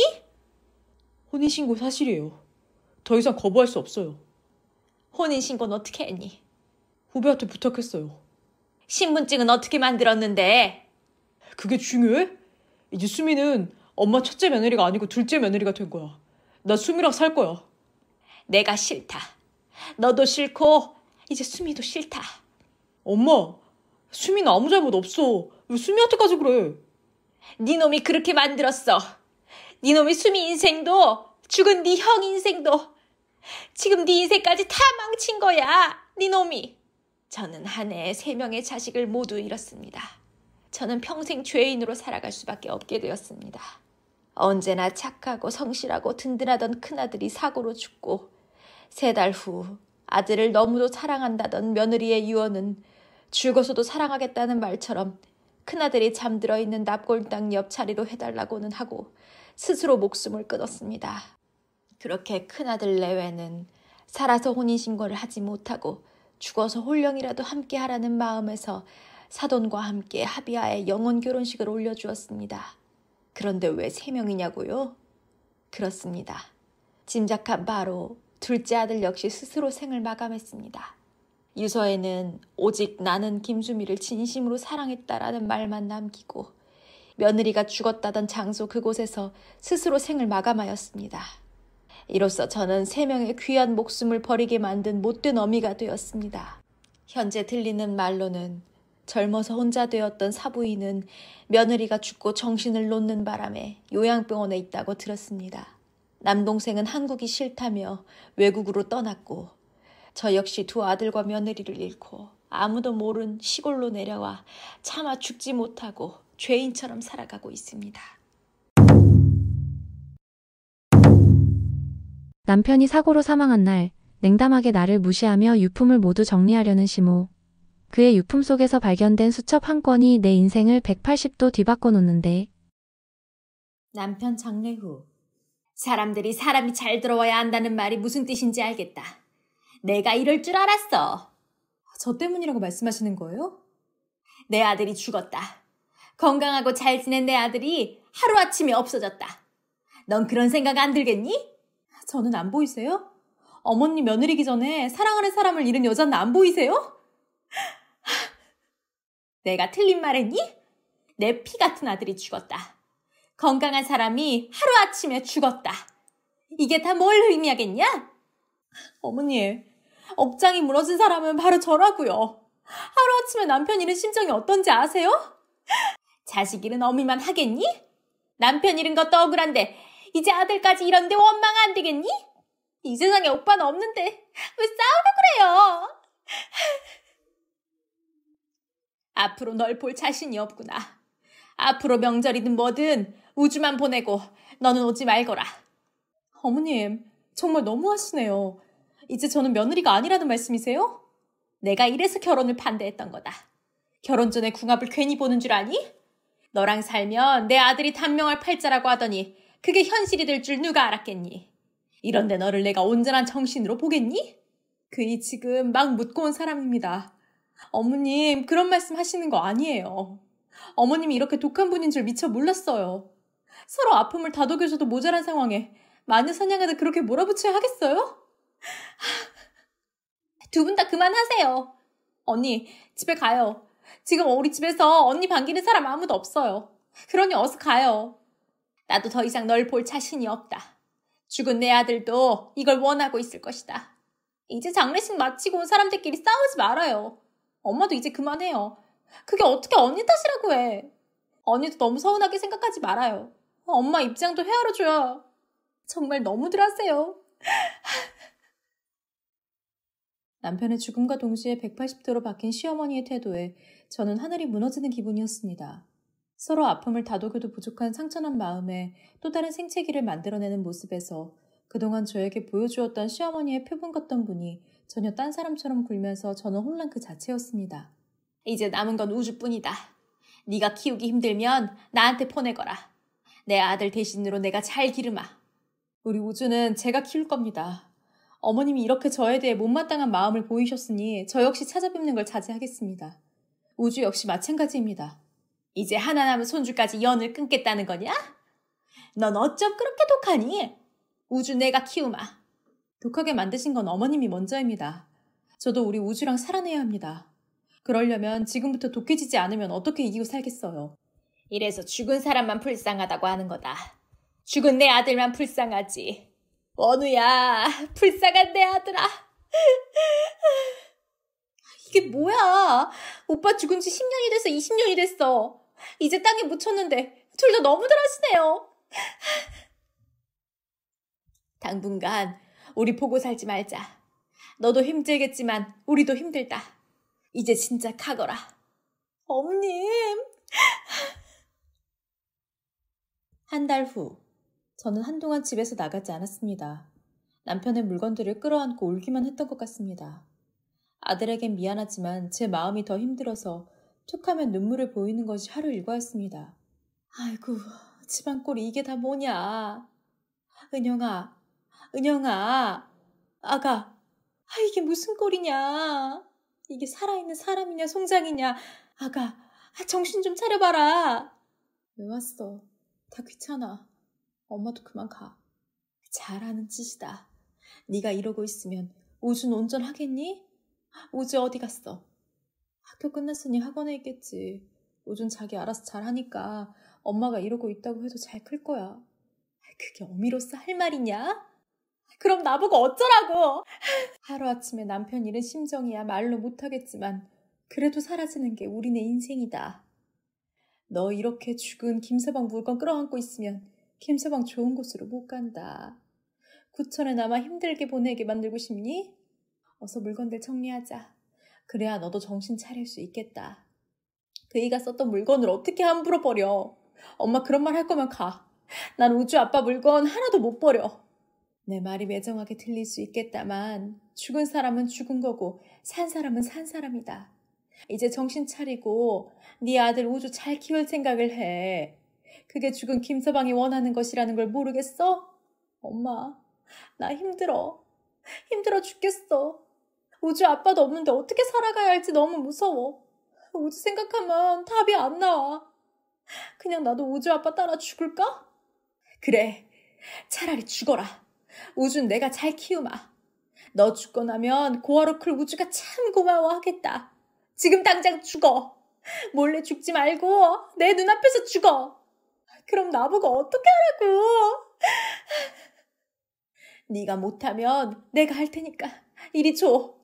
C: 혼인신고 사실이에요. 더 이상 거부할 수 없어요.
B: 혼인신고는 어떻게 했니?
C: 후배한테 부탁했어요.
B: 신분증은 어떻게 만들었는데?
C: 그게 중요해? 이제 수미는 엄마 첫째 며느리가 아니고 둘째 며느리가 된 거야. 나 수미랑 살 거야.
B: 내가 싫다. 너도 싫고 이제 수미도 싫다.
C: 엄마, 수미는 아무 잘못 없어. 왜 수미한테까지 그래?
B: 네 놈이 그렇게 만들었어. 네 놈이 수미 인생도 죽은 네 형 인생도 지금 네 인생까지 다 망친 거야. 네 놈이. 저는 한 해에 3명의 자식을 모두 잃었습니다. 저는 평생 죄인으로 살아갈 수밖에 없게 되었습니다. 언제나 착하고 성실하고 든든하던 큰아들이 사고로 죽고 3달 후 아들을 너무도 사랑한다던 며느리의 유언은 죽어서도 사랑하겠다는 말처럼 큰아들이 잠들어 있는 납골당 옆자리로 해달라고는 하고 스스로 목숨을 끊었습니다. 그렇게 큰아들 내외는 살아서 혼인신고를 하지 못하고 죽어서 홀령이라도 함께 하라는 마음에서 사돈과 함께 합의하에 영혼 결혼식을 올려주었습니다. 그런데 왜 3명이냐고요? 그렇습니다. 짐작한 바로 둘째 아들 역시 스스로 생을 마감했습니다. 유서에는 오직 나는 김수미를 진심으로 사랑했다라는 말만 남기고 며느리가 죽었다던 장소 그곳에서 스스로 생을 마감하였습니다. 이로써 저는 3명의 귀한 목숨을 버리게 만든 못된 어미가 되었습니다. 현재 들리는 말로는 젊어서 혼자 되었던 사부인은 며느리가 죽고 정신을 놓는 바람에 요양병원에 있다고 들었습니다. 남동생은 한국이 싫다며 외국으로 떠났고 저 역시 2 아들과 며느리를 잃고 아무도 모른 시골로 내려와 차마 죽지 못하고 죄인처럼 살아가고 있습니다.
A: 남편이 사고로 사망한 날 냉담하게 나를 무시하며 유품을 모두 정리하려는 시모. 그의 유품 속에서 발견된 수첩 한 권이 내 인생을 180도 뒤바꿔 놓는데.
B: 남편 장례 후. 사람들이 사람이 잘 들어와야 한다는 말이 무슨 뜻인지 알겠다. 내가 이럴 줄 알았어.
C: 저 때문이라고 말씀하시는 거예요?
B: 내 아들이 죽었다. 건강하고 잘 지낸 내 아들이 하루아침에 없어졌다. 넌 그런 생각 안 들겠니?
C: 저는 안 보이세요? 어머니 며느리기 전에 사랑하는 사람을 잃은 여자는 안 보이세요?
B: 내가 틀린 말 했니? 내 피 같은 아들이 죽었다. 건강한 사람이 하루아침에 죽었다. 이게 다 뭘 의미하겠냐?
C: 어머니, 업장이 무너진 사람은 바로 저라고요.
B: 하루아침에 남편 잃은 심정이 어떤지 아세요? 자식 잃은 어미만 하겠니? 남편 잃은 것도 억울한데 이제 아들까지 이런데 원망 안 되겠니? 이 세상에 오빠는 없는데 왜 싸우고 그래요? 앞으로 널 볼 자신이 없구나. 앞으로 명절이든 뭐든 우주만 보내고 너는 오지 말거라. 어머님, 정말 너무하시네요. 이제 저는 며느리가 아니라는 말씀이세요? 내가 이래서 결혼을 반대했던 거다. 결혼 전에 궁합을 괜히 보는 줄 아니? 너랑 살면 내 아들이 단명할 팔자라고 하더니 그게 현실이 될 줄 누가 알았겠니? 이런데 너를 내가 온전한 정신으로 보겠니? 그이 지금 막 묻고 온 사람입니다. 어머님, 그런 말씀 하시는 거 아니에요. 어머님이 이렇게 독한 분인 줄 미처 몰랐어요. 서로 아픔을 다독여줘도 모자란 상황에 마녀 사냥하듯 그렇게 몰아붙여야 하겠어요? 두 분 다 그만하세요. 언니, 집에 가요. 지금 우리 집에서 언니 반기는 사람 아무도 없어요. 그러니 어서 가요. 나도 더 이상 널 볼 자신이 없다. 죽은 내 아들도 이걸 원하고 있을 것이다. 이제 장례식 마치고 온 사람들끼리 싸우지 말아요. 엄마도 이제 그만해요. 그게 어떻게 언니 탓이라고 해. 언니도 너무 서운하게 생각하지 말아요. 엄마 입장도 헤아려줘야. 정말 너무들 하세요. 남편의 죽음과 동시에 180도로 바뀐 시어머니의 태도에 저는 하늘이 무너지는 기분이었습니다. 서로 아픔을 다독여도 부족한 상처난 마음에 또 다른 생채기를 만들어내는 모습에서 그동안 저에게 보여주었던 시어머니의 표본 같던 분이 전혀 딴 사람처럼 굴면서 저는 혼란 그 자체였습니다. 이제 남은 건 우주뿐이다. 네가 키우기 힘들면 나한테 보내거라. 내 아들 대신으로 내가 잘 기르마. 우리 우주는 제가 키울 겁니다. 어머님이 이렇게 저에 대해 못마땅한 마음을 보이셨으니 저 역시 찾아뵙는 걸 자제하겠습니다. 우주 역시 마찬가지입니다. 이제 하나 남은 손주까지 연을 끊겠다는 거냐? 넌 어쩜 그렇게 독하니? 우주 내가 키우마. 독하게 만드신 건 어머님이 먼저입니다. 저도 우리 우주랑 살아내야 합니다. 그러려면 지금부터 독해지지 않으면 어떻게 이기고 살겠어요. 이래서 죽은 사람만 불쌍하다고 하는 거다. 죽은 내 아들만 불쌍하지. 원우야, 불쌍한 내 아들아. 이게 뭐야? 오빠 죽은 지 10년이 됐어, 20년이 됐어. 이제 땅에 묻혔는데 둘 다 너무들 하시네요. 당분간 우리 보고 살지 말자. 너도 힘들겠지만 우리도 힘들다. 이제 진짜 가거라. 어머님. 한 달 후, 저는 한동안 집에서 나가지 않았습니다. 남편의 물건들을 끌어안고 울기만 했던 것 같습니다. 아들에겐 미안하지만 제 마음이 더 힘들어서 툭하면 눈물을 보이는 것이 하루 일과였습니다. 아이고, 집안 꼴이 이게 다 뭐냐. 은영아, 아가, 이게 무슨 꼴이냐. 이게 살아있는 사람이냐 송장이냐. 아가, 정신 좀 차려봐라. 왜 왔어? 다 귀찮아. 엄마도 그만 가. 잘하는 짓이다. 네가 이러고 있으면 우주는 온전하겠니? 우주 어디 갔어? 학교 끝났으니 학원에 있겠지. 우주는 자기 알아서 잘하니까 엄마가 이러고 있다고 해도 잘 클 거야. 그게 어미로서 할 말이냐? 그럼 나보고 어쩌라고? 하루아침에 남편 잃은 심정이야 말로 못하겠지만 그래도 사라지는 게 우리네 인생이다. 너 이렇게 죽은 김서방 물건 끌어안고 있으면 김서방 좋은 곳으로 못 간다. 구천에 남아 힘들게 보내게 만들고 싶니? 어서 물건들 정리하자. 그래야 너도 정신 차릴 수 있겠다. 그이가 썼던 물건을 어떻게 함부로 버려. 엄마 그런 말 할 거면 가. 난 우주 아빠 물건 하나도 못 버려. 내 말이 매정하게 들릴 수 있겠다만 죽은 사람은 죽은 거고 산 사람은 산 사람이다. 이제 정신 차리고 네 아들 우주 잘 키울 생각을 해. 그게 죽은 김서방이 원하는 것이라는 걸 모르겠어? 엄마, 나 힘들어. 힘들어 죽겠어. 우주 아빠도 없는데 어떻게 살아가야 할지 너무 무서워. 우주 생각하면 답이 안 나와. 그냥 나도 우주 아빠 따라 죽을까? 그래, 차라리 죽어라. 우주는 내가 잘 키우마. 너 죽고 나면 고아로 클 우주가 참 고마워하겠다. 지금 당장 죽어. 몰래 죽지 말고 내 눈앞에서 죽어. 그럼 나보고 어떻게 하라고. 네가 못하면 내가 할 테니까 이리 줘.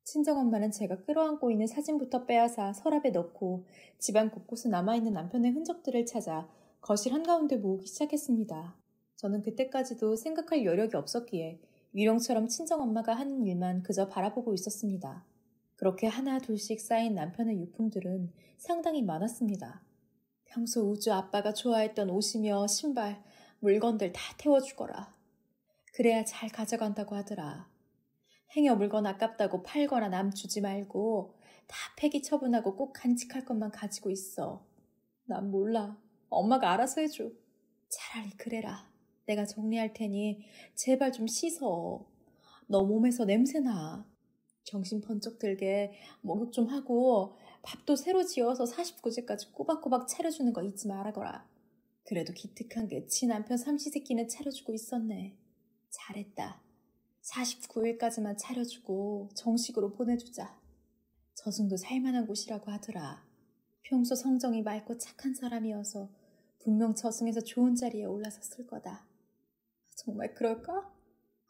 B: 친정엄마는 제가 끌어안고 있는 사진부터 빼앗아 서랍에 넣고 집안 곳곳에 남아있는 남편의 흔적들을 찾아 거실 한가운데 모으기 시작했습니다. 저는 그때까지도 생각할 여력이 없었기에 유령처럼 친정엄마가 하는 일만 그저 바라보고 있었습니다. 그렇게 하나 둘씩 쌓인 남편의 유품들은 상당히 많았습니다. 평소 우주 아빠가 좋아했던 옷이며 신발, 물건들 다 태워주거라. 그래야 잘 가져간다고 하더라. 행여 물건 아깝다고 팔거나 남 주지 말고 다 폐기 처분하고 꼭 간직할 것만 가지고 있어. 난 몰라. 엄마가 알아서 해줘. 차라리 그래라. 내가 정리할 테니 제발 좀 씻어. 너 몸에서 냄새나. 정신 번쩍 들게 목욕 좀 하고 밥도 새로 지어서 49제까지 꼬박꼬박 차려주는 거 잊지 말아거라. 그래도 기특한 게 지 남편 삼시세끼는 차려주고 있었네. 잘했다. 49일까지만 차려주고 정식으로 보내주자. 저승도 살만한 곳이라고 하더라. 평소 성정이 맑고 착한 사람이어서 분명 저승에서 좋은 자리에 올라섰을 거다. 정말 그럴까?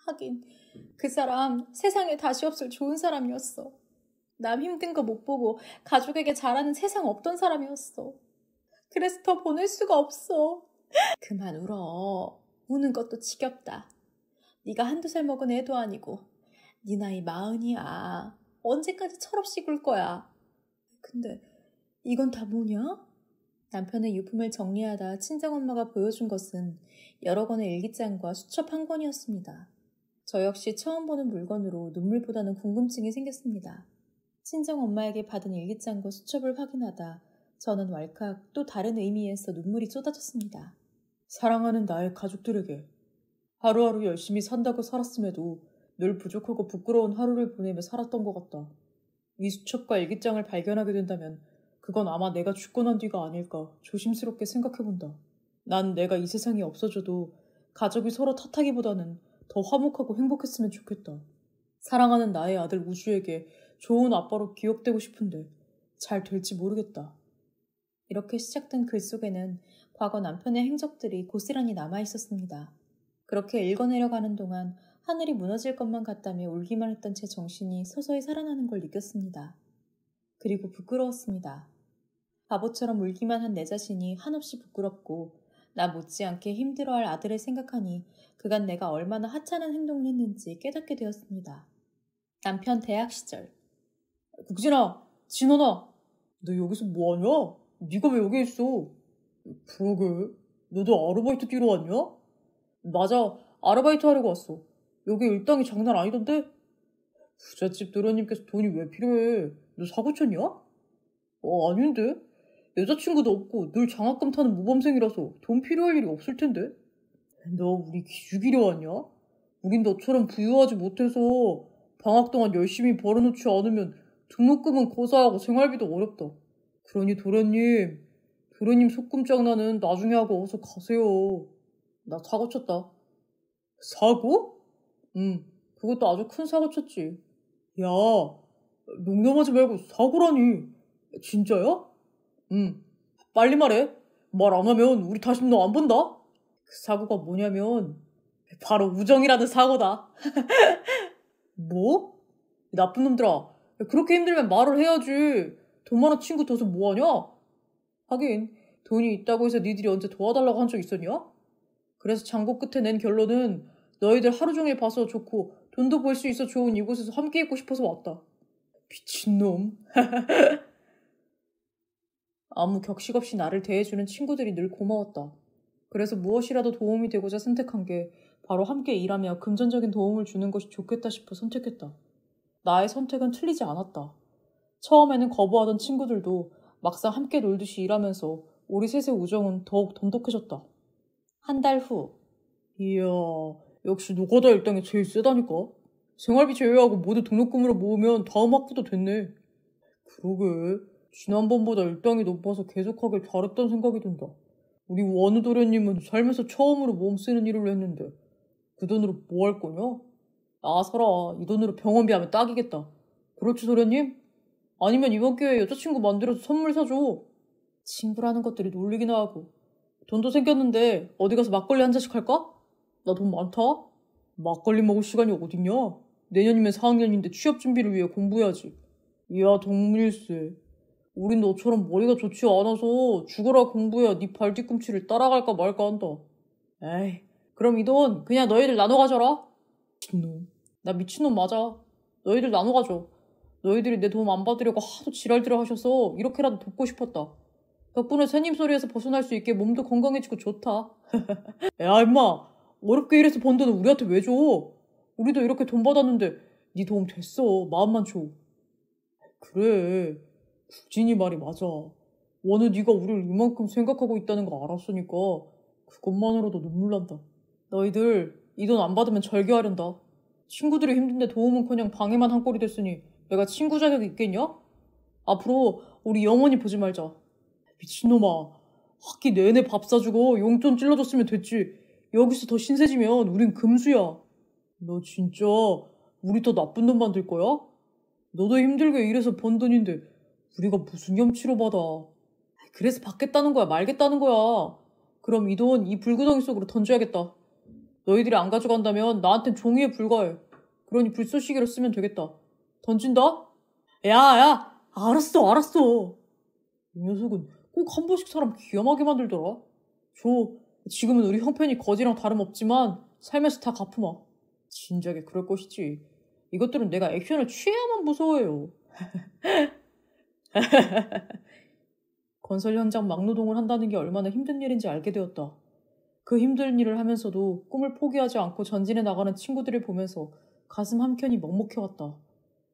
B: 하긴 그 사람 세상에 다시 없을 좋은 사람이었어. 남 힘든 거 못 보고 가족에게 잘하는 세상 없던 사람이었어. 그래서 더 보낼 수가 없어. 그만 울어. 우는 것도 지겹다. 네가 한두 살 먹은 애도 아니고 네 나이 40이야. 언제까지 철없이 굴 거야. 근데 이건 다 뭐냐? 남편의 유품을 정리하다 친정엄마가 보여준 것은 여러 권의 일기장과 수첩 한 권이었습니다. 저 역시 처음 보는 물건으로 눈물보다는 궁금증이 생겼습니다. 친정엄마에게 받은 일기장과 수첩을 확인하다 저는 왈칵 또 다른 의미에서 눈물이 쏟아졌습니다.
C: 사랑하는 나의 가족들에게 하루하루 열심히 산다고 살았음에도 늘 부족하고 부끄러운 하루를 보내며 살았던 것 같다. 이 수첩과 일기장을 발견하게 된다면 그건 아마 내가 죽고 난 뒤가 아닐까 조심스럽게 생각해본다. 난 내가 이 세상에 없어져도 가족이 서로 탓하기보다는 더 화목하고 행복했으면 좋겠다. 사랑하는 나의 아들 우주에게 좋은 아빠로 기억되고 싶은데 잘 될지 모르겠다.
B: 이렇게 시작된 글 속에는 과거 남편의 행적들이 고스란히 남아있었습니다. 그렇게 읽어내려가는 동안 하늘이 무너질 것만 같다며 울기만 했던 제 정신이 서서히 살아나는 걸 느꼈습니다. 그리고 부끄러웠습니다. 바보처럼 울기만 한 내 자신이 한없이 부끄럽고 나 못지않게 힘들어할 아들을 생각하니 그간 내가 얼마나 하찮은 행동을 했는지 깨닫게 되었습니다. 남편 대학 시절.
C: 국진아, 진원아, 너 여기서 뭐하냐? 네가 왜 여기 있어? 그러게, 너도 아르바이트 뛰러 왔냐? 맞아, 아르바이트 하려고 왔어. 여기 일당이 장난 아니던데? 부잣집 도련님께서 돈이 왜 필요해? 너 사고 쳤냐? 아닌데? 여자친구도 없고 늘 장학금 타는 모범생이라서 돈 필요할 일이 없을 텐데? 너 우리 기죽이려 왔냐? 우린 너처럼 부유하지 못해서 방학 동안 열심히 벌어놓지 않으면 등록금은 고사하고 생활비도 어렵다. 그러니 도련님 속금 장난은 나중에 하고 어서 가세요. 나 사고 쳤다. 사고? 응, 그것도 아주 큰 사고 쳤지. 야, 농담하지 말고 사고라니. 진짜야? 응, 빨리 말해. 말 안 하면 우리 다시 너 안 본다. 그 사고가 뭐냐면 바로 우정이라는 사고다. 뭐? 나쁜 놈들아, 그렇게 힘들면 말을 해야지. 돈 많은 친구 둬서 뭐하냐? 하긴 돈이 있다고 해서 니들이 언제 도와달라고 한 적 있었냐? 그래서 장고 끝에 낸 결론은 너희들 하루 종일 봐서 좋고 돈도 벌 수 있어 좋은 이곳에서 함께 있고 싶어서 왔다. 미친놈. 아무 격식 없이 나를 대해주는 친구들이 늘 고마웠다. 그래서 무엇이라도 도움이 되고자 선택한 게 바로 함께 일하며 금전적인 도움을 주는 것이 좋겠다 싶어 선택했다. 나의 선택은 틀리지 않았다. 처음에는 거부하던 친구들도 막상 함께 놀듯이 일하면서 우리 셋의 우정은 더욱 돈독해졌다. 한 달 후. 이야, 역시 노가다 일당이 제일 세다니까. 생활비 제외하고 모두 등록금으로 모으면 다음 학기도 됐네. 그러게, 지난번보다 일당이 높아서 계속하길 잘했다는 생각이 든다. 우리 원우 도련님은 살면서 처음으로 몸 쓰는 일을 했는데 그 돈으로 뭐 할 거냐? 나서라, 이 돈으로 병원비 하면 딱이겠다. 그렇지 도련님? 아니면 이번 기회에 여자친구 만들어서 선물 사줘. 친구라는 것들이 놀리기나 하고. 돈도 생겼는데 어디 가서 막걸리 한 잔씩 할까? 나 돈 많다. 막걸리 먹을 시간이 어딨냐? 내년이면 4학년인데 취업 준비를 위해 공부해야지. 야, 동물일세. 우린 너처럼 머리가 좋지 않아서 죽어라 공부해야 네 발 뒤꿈치를 따라갈까 말까 한다. 에이, 그럼 이 돈 그냥 너희들 나눠 가져라. 미친놈. 나 미친놈 맞아. 너희들 나눠 가져. 너희들이 내 도움 안 받으려고 하도 지랄들을 하셔서 이렇게라도 돕고 싶었다. 덕분에 새님 소리에서 벗어날 수 있게 몸도 건강해지고 좋다. 야, 임마. 어렵게 일해서 번 돈은 우리한테 왜 줘? 우리도 이렇게 돈 받았는데 네 도움 됐어. 마음만 줘. 그래. 국진이 말이 맞아. 원우 네가 우리를 이만큼 생각하고 있다는 거 알았으니까 그것만으로도 눈물 난다. 너희들 이 돈 안 받으면 절교하련다. 친구들이 힘든데 도움은커녕 방해만 한 꼴이 됐으니 내가 친구 자격이 있겠냐? 앞으로 우리 영원히 보지 말자. 미친놈아. 학기 내내 밥 사주고 용돈 찔러줬으면 됐지. 여기서 더 신세지면 우린 금수야. 너 진짜 우리 더 나쁜 놈 만들 거야? 너도 힘들게 일해서 번 돈인데 우리가 무슨 염치로 받아. 그래서 받겠다는 거야 말겠다는 거야. 그럼 이 돈 이 불구덩이 속으로 던져야겠다. 너희들이 안 가져간다면 나한텐 종이에 불과해. 그러니 불쏘시개로 쓰면 되겠다. 던진다? 야, 알았어. 이 녀석은 꼭 한 번씩 사람 귀염하게 만들더라. 줘. 지금은 우리 형편이 거지랑 다름없지만 살면서 다 갚으마. 진작에 그럴 것이지. 이것들은 내가 액션을 취해야만 무서워해요. 건설 현장 막노동을 한다는 게 얼마나 힘든 일인지 알게 되었다. 그 힘든 일을 하면서도 꿈을 포기하지 않고 전진해 나가는 친구들을 보면서 가슴 한켠이 먹먹해왔다.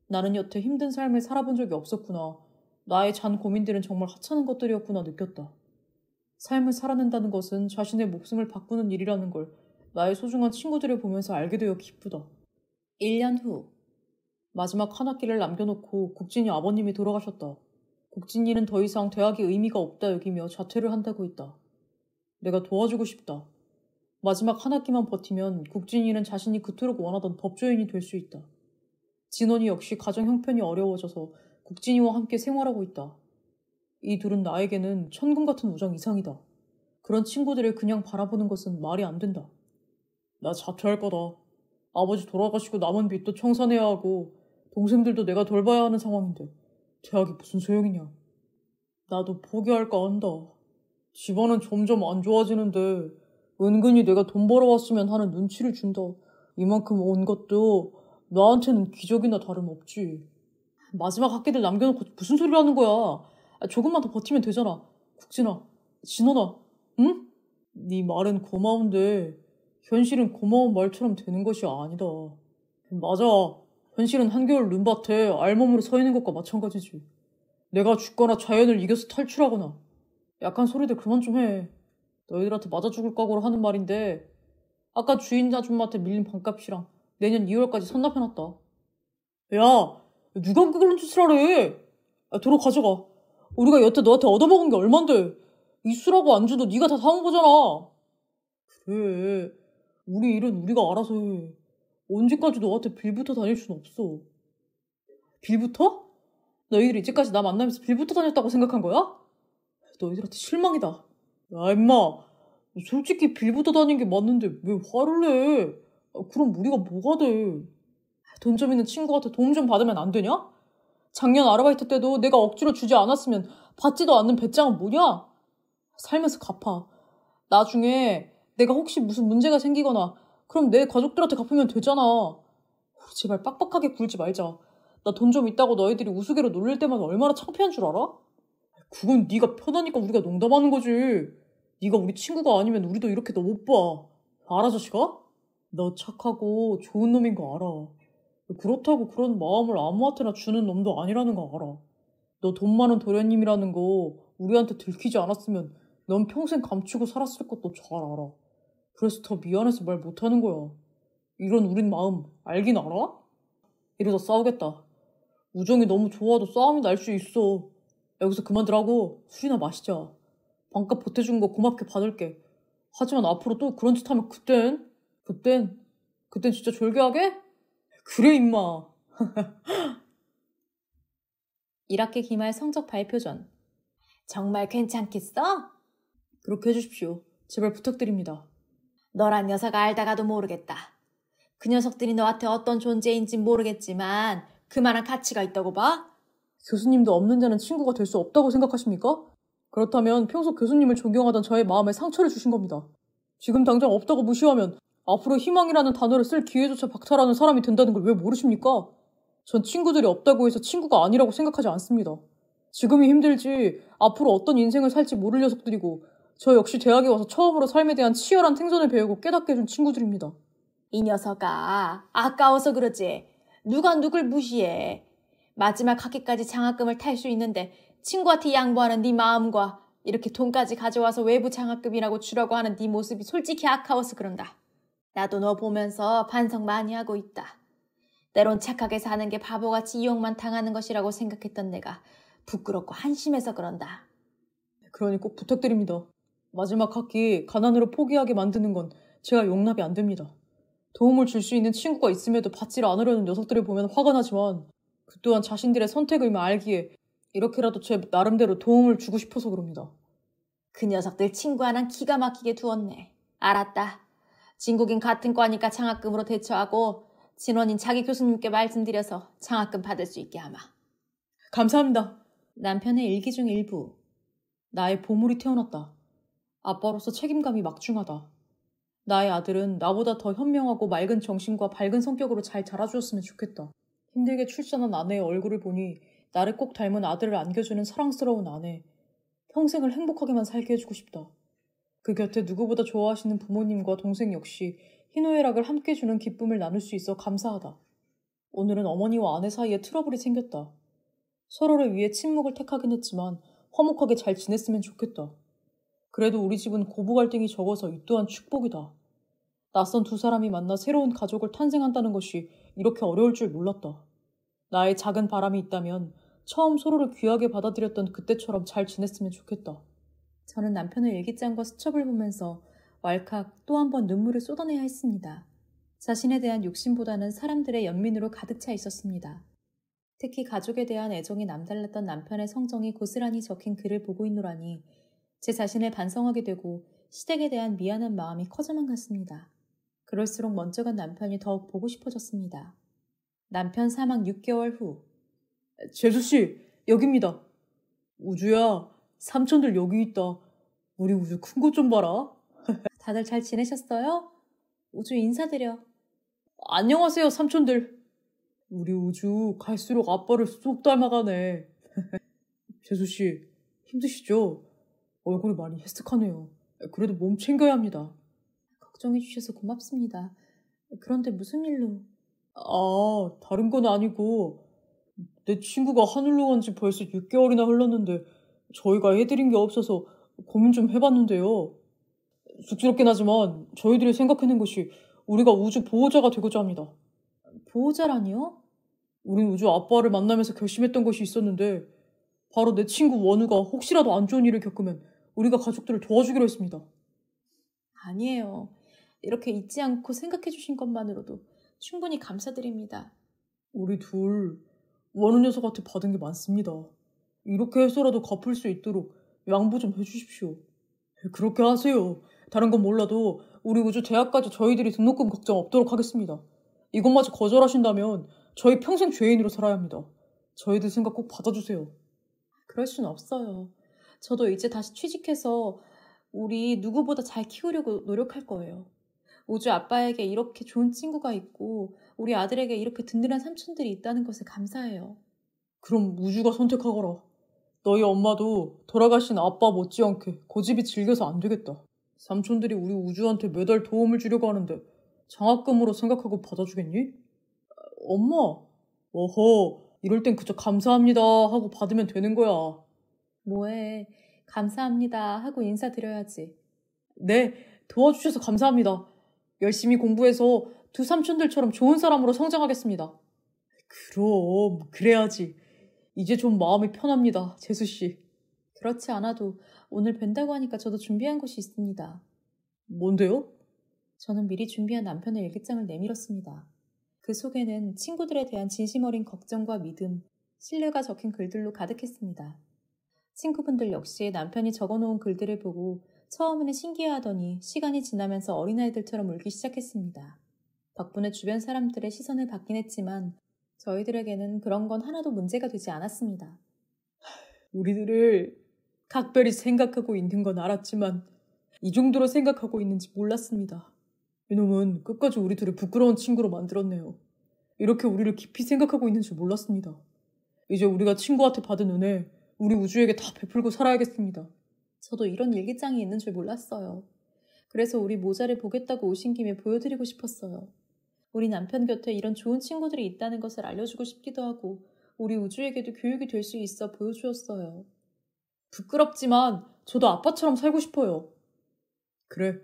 C: 나는 여태 힘든 삶을 살아본 적이 없었구나. 나의 잔 고민들은 정말 하찮은 것들이었구나 느꼈다. 삶을 살아낸다는 것은 자신의 목숨을 바꾸는 일이라는 걸 나의 소중한 친구들을 보면서 알게 되어 기쁘다. 1년 후 마지막 한 학기를 남겨놓고 국진이 아버님이 돌아가셨다. 국진이는 더 이상 대학이 의미가 없다 여기며 자퇴를 한다고 했다. 내가 도와주고 싶다. 마지막 한 학기만 버티면 국진이는 자신이 그토록 원하던 법조인이 될 수 있다. 진원이 역시 가정 형편이 어려워져서 국진이와 함께 생활하고 있다. 이 둘은 나에게는 천금 같은 우정 이상이다. 그런 친구들을 그냥 바라보는 것은 말이 안 된다. 나 자퇴할 거다. 아버지 돌아가시고 남은 빚도 청산해야 하고 동생들도 내가 돌봐야 하는 상황인데 대학이 무슨 소용이냐. 나도 포기할까 한다. 집안은 점점 안 좋아지는데 은근히 내가 돈 벌어왔으면 하는 눈치를 준다. 이만큼 온 것도 나한테는 기적이나 다름없지. 마지막 학기들 남겨놓고 무슨 소리를 하는 거야. 조금만 더 버티면 되잖아. 국진아, 진원아, 응? 네 말은 고마운데 현실은 고마운 말처럼 되는 것이 아니다. 맞아. 현실은 한겨울 눈밭에 알몸으로 서 있는 것과 마찬가지지. 내가 죽거나 자연을 이겨서 탈출하거나. 약한 소리들 그만 좀 해. 너희들한테 맞아 죽을 각오로 하는 말인데 아까 주인 아줌마한테 밀린 방값이랑 내년 2월까지 선납해놨다. 야, 누가 그런 짓을 하래? 도로 가져가. 우리가 여태 너한테 얻어먹은 게 얼만데. 이 술하고 안주도 네가 다 사온 거잖아. 그래. 우리 일은 우리가 알아서 해. 언제까지 너한테 빌붙어 다닐 순 없어. 빌붙어? 너희들이 이제까지 나 만나면서 빌붙어 다녔다고 생각한 거야? 너희들한테 실망이다. 야, 임마. 솔직히 빌붙어 다닌 게 맞는데 왜 화를 내? 그럼 우리가 뭐가 돼? 돈 좀 있는 친구한테 도움 좀 받으면 안 되냐? 작년 아르바이트 때도 내가 억지로 주지 않았으면 받지도 않는 배짱은 뭐냐? 살면서 갚아. 나중에 내가 혹시 무슨 문제가 생기거나 그럼 내 가족들한테 갚으면 되잖아. 우리 제발 빡빡하게 굴지 말자. 나 돈 좀 있다고 너희들이 우스개로 놀릴 때마다 얼마나 창피한 줄 알아? 그건 네가 편하니까 우리가 농담하는 거지. 네가 우리 친구가 아니면 우리도 이렇게 너 못 봐. 알아, 자식아? 너 착하고 좋은 놈인 거 알아. 그렇다고 그런 마음을 아무한테나 주는 놈도 아니라는 거 알아. 너 돈 많은 도련님이라는 거 우리한테 들키지 않았으면 넌 평생 감추고 살았을 것도 잘 알아. 그래서 더 미안해서 말 못하는 거야. 이런 우린 마음 알긴 알아? 이러다 싸우겠다. 우정이 너무 좋아도 싸움이 날 수 있어. 여기서 그만두라고 술이나 마시자. 반값 보태준 거 고맙게 받을게. 하지만 앞으로 또 그런 짓 하면 그땐 진짜 졸개하게? 그래 임마.
B: 1학기 기말 성적 발표 전. 정말 괜찮겠어?
C: 그렇게 해주십시오. 제발 부탁드립니다.
B: 너란 녀석 알다가도 모르겠다. 그 녀석들이 너한테 어떤 존재인진 모르겠지만 그만한 가치가 있다고 봐?
C: 교수님도 없는 자는 친구가 될 수 없다고 생각하십니까? 그렇다면 평소 교수님을 존경하던 저의 마음에 상처를 주신 겁니다. 지금 당장 없다고 무시하면 앞으로 희망이라는 단어를 쓸 기회조차 박탈하는 사람이 된다는 걸 왜 모르십니까? 전 친구들이 없다고 해서 친구가 아니라고 생각하지 않습니다. 지금이 힘들지 앞으로 어떤 인생을 살지 모를 녀석들이고 저 역시 대학에 와서 처음으로 삶에 대한 치열한 생존을 배우고 깨닫게 해준 친구들입니다.
B: 이 녀석아, 아까워서 그러지. 누가 누굴 무시해. 마지막 학기까지 장학금을 탈 수 있는데 친구한테 양보하는 네 마음과 이렇게 돈까지 가져와서 외부 장학금이라고 주라고 하는 네 모습이 솔직히 아까워서 그런다. 나도 너 보면서 반성 많이 하고 있다. 때론 착하게 사는 게 바보같이 이용만 당하는 것이라고 생각했던 내가 부끄럽고 한심해서 그런다.
C: 그러니 꼭 부탁드립니다. 마지막 학기 가난으로 포기하게 만드는 건 제가 용납이 안 됩니다. 도움을 줄 수 있는 친구가 있음에도 받지를 않으려는 녀석들을 보면 화가 나지만 그 또한 자신들의 선택을 알기에 이렇게라도 제 나름대로 도움을 주고 싶어서 그럽니다.
B: 그 녀석들 친구 하나는 기가 막히게 두었네. 알았다. 진국인 같은 과니까 장학금으로 대처하고 진원인 자기 교수님께 말씀드려서 장학금 받을 수 있게 하마.
C: 감사합니다.
B: 남편의 일기 중 일부.
C: 나의 보물이 태어났다. 아빠로서 책임감이 막중하다. 나의 아들은 나보다 더 현명하고 맑은 정신과 밝은 성격으로 잘 자라주었으면 좋겠다. 힘들게 출산한 아내의 얼굴을 보니 나를 꼭 닮은 아들을 안겨주는 사랑스러운 아내. 평생을 행복하게만 살게 해주고 싶다. 그 곁에 누구보다 좋아하시는 부모님과 동생 역시 희노애락을 함께 주는 기쁨을 나눌 수 있어 감사하다. 오늘은 어머니와 아내 사이에 트러블이 생겼다. 서로를 위해 침묵을 택하긴 했지만 화목하게 잘 지냈으면 좋겠다. 그래도 우리 집은 고부 갈등이 적어서 이 또한 축복이다. 낯선 두 사람이 만나 새로운 가족을 탄생한다는 것이 이렇게 어려울 줄 몰랐다. 나의 작은 바람이 있다면 처음 서로를 귀하게 받아들였던 그때처럼 잘 지냈으면 좋겠다.
B: 저는 남편의 일기장과 수첩을 보면서 왈칵 또 한 번 눈물을 쏟아내야 했습니다. 자신에 대한 욕심보다는 사람들의 연민으로 가득 차 있었습니다. 특히 가족에 대한 애정이 남달랐던 남편의 성정이 고스란히 적힌 글을 보고 있노라니 제 자신을 반성하게 되고 시댁에 대한 미안한 마음이 커져만 갔습니다. 그럴수록 먼저 간 남편이 더욱 보고 싶어졌습니다. 남편 사망 6개월 후.
C: 재수씨, 여기입니다. 우주야, 삼촌들 여기 있다. 우리 우주 큰 것 좀 봐라.
B: 다들 잘 지내셨어요? 우주 인사드려.
C: 안녕하세요, 삼촌들. 우리 우주 갈수록 아빠를 쏙 닮아가네. 재수씨, 힘드시죠? 얼굴이 많이 헬쓱하네요. 그래도 몸 챙겨야 합니다.
B: 걱정해 주셔서 고맙습니다. 그런데 무슨 일로?
C: 다른 건 아니고 내 친구가 하늘로 간 지 벌써 6개월이나 흘렀는데 저희가 해드린 게 없어서 고민 좀 해봤는데요. 쑥스럽긴 하지만 저희들이 생각해낸 것이 우리가 우주 보호자가 되고자 합니다.
B: 보호자라니요?
C: 우린 우주 아빠를 만나면서 결심했던 것이 있었는데 바로 내 친구 원우가 혹시라도 안 좋은 일을 겪으면 우리가 가족들을 도와주기로 했습니다.
B: 아니에요. 이렇게 잊지 않고 생각해 주신 것만으로도 충분히 감사드립니다.
C: 우리 둘 원우 녀석한테 받은 게 많습니다. 이렇게 해서라도 갚을 수 있도록 양보 좀 해주십시오. 그렇게 하세요. 다른 건 몰라도 우리 우주 대학까지 저희들이 등록금 걱정 없도록 하겠습니다. 이것마저 거절하신다면 저희 평생 죄인으로 살아야 합니다. 저희들 생각 꼭 받아주세요.
B: 그럴 순 없어요. 저도 이제 다시 취직해서 우리 누구보다 잘 키우려고 노력할 거예요. 우주 아빠에게 이렇게 좋은 친구가 있고 우리 아들에게 이렇게 든든한 삼촌들이 있다는 것에 감사해요.
C: 그럼 우주가 선택하거라. 너희 엄마도 돌아가신 아빠 못지않게 고집이 질겨서 안 되겠다. 삼촌들이 우리 우주한테 매달 도움을 주려고 하는데 장학금으로 생각하고 받아주겠니? 엄마, 어허, 이럴 땐 그저 감사합니다 하고 받으면 되는 거야.
B: 뭐해, 감사합니다 하고 인사드려야지.
C: 네, 도와주셔서 감사합니다. 열심히 공부해서 두 삼촌들처럼 좋은 사람으로 성장하겠습니다. 그럼, 그래야지. 이제 좀 마음이 편합니다, 재수씨.
B: 그렇지 않아도 오늘 뵌다고 하니까 저도 준비한 것이 있습니다.
C: 뭔데요?
B: 저는 미리 준비한 남편의 일기장을 내밀었습니다. 그 속에는 친구들에 대한 진심 어린 걱정과 믿음, 신뢰가 적힌 글들로 가득했습니다. 친구분들 역시 남편이 적어놓은 글들을 보고 처음에는 신기해하더니 시간이 지나면서 어린아이들처럼 울기 시작했습니다. 덕분에 주변 사람들의 시선을 받긴 했지만 저희들에게는 그런 건 하나도 문제가 되지 않았습니다.
C: 우리들을 각별히 생각하고 있는 건 알았지만 이 정도로 생각하고 있는지 몰랐습니다. 이놈은 끝까지 우리들을 부끄러운 친구로 만들었네요. 이렇게 우리를 깊이 생각하고 있는 줄 몰랐습니다. 이제 우리가 친구한테 받은 은혜, 우리 우주에게 다 베풀고 살아야겠습니다.
B: 저도 이런 일기장이 있는 줄 몰랐어요. 그래서 우리 모자를 보겠다고 오신 김에 보여드리고 싶었어요. 우리 남편 곁에 이런 좋은 친구들이 있다는 것을 알려주고 싶기도 하고 우리 우주에게도 교육이 될 수 있어 보여주었어요.
C: 부끄럽지만 저도 아빠처럼 살고 싶어요. 그래,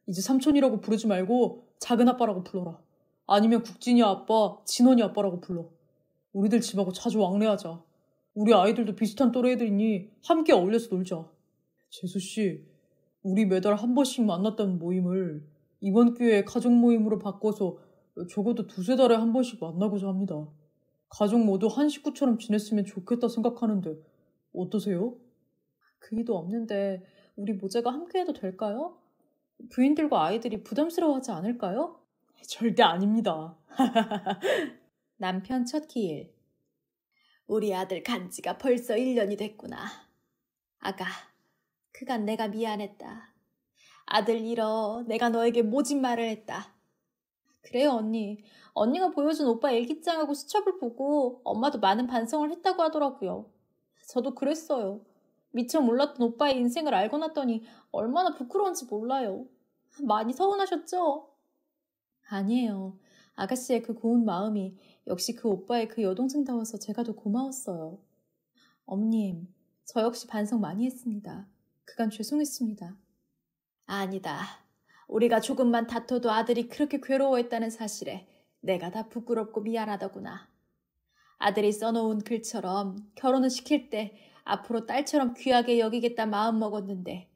C: 이제 삼촌이라고 부르지 말고 작은 아빠라고 불러라. 아니면 국진이 아빠, 진원이 아빠라고 불러. 우리들 집하고 자주 왕래하자. 우리 아이들도 비슷한 또래 애들이니 함께 어울려서 놀자. 재수씨, 우리 매달 한 번씩 만났던 모임을 이번 기회에 가족 모임으로 바꿔서 적어도 두세 달에 한 번씩 만나고자 합니다. 가족 모두 한 식구처럼 지냈으면 좋겠다 생각하는데 어떠세요?
B: 그이도 없는데 우리 모자가 함께해도 될까요? 부인들과 아이들이 부담스러워하지 않을까요?
C: 절대 아닙니다.
B: 남편 첫 기일.
D: 우리 아들 간 지가 벌써 1년이 됐구나. 아가, 그간 내가 미안했다. 아들 잃어 내가 너에게 모진 말을 했다.
B: 그래요, 언니. 언니가 보여준 오빠 일기장하고 수첩을 보고 엄마도 많은 반성을 했다고 하더라고요. 저도 그랬어요. 미처 몰랐던 오빠의 인생을 알고 났더니 얼마나 부끄러운지 몰라요. 많이 서운하셨죠? 아니에요. 아가씨의 그 고운 마음이 역시 그 오빠의 그 여동생다워서 제가 더 고마웠어요. 엄님, 저 역시 반성 많이 했습니다. 그간 죄송했습니다.
D: 아니다. 우리가 조금만 다퉈도 아들이 그렇게 괴로워했다는 사실에 내가 다 부끄럽고 미안하더구나. 아들이 써놓은 글처럼 결혼을 시킬 때 앞으로 딸처럼 귀하게 여기겠다 마음먹었는데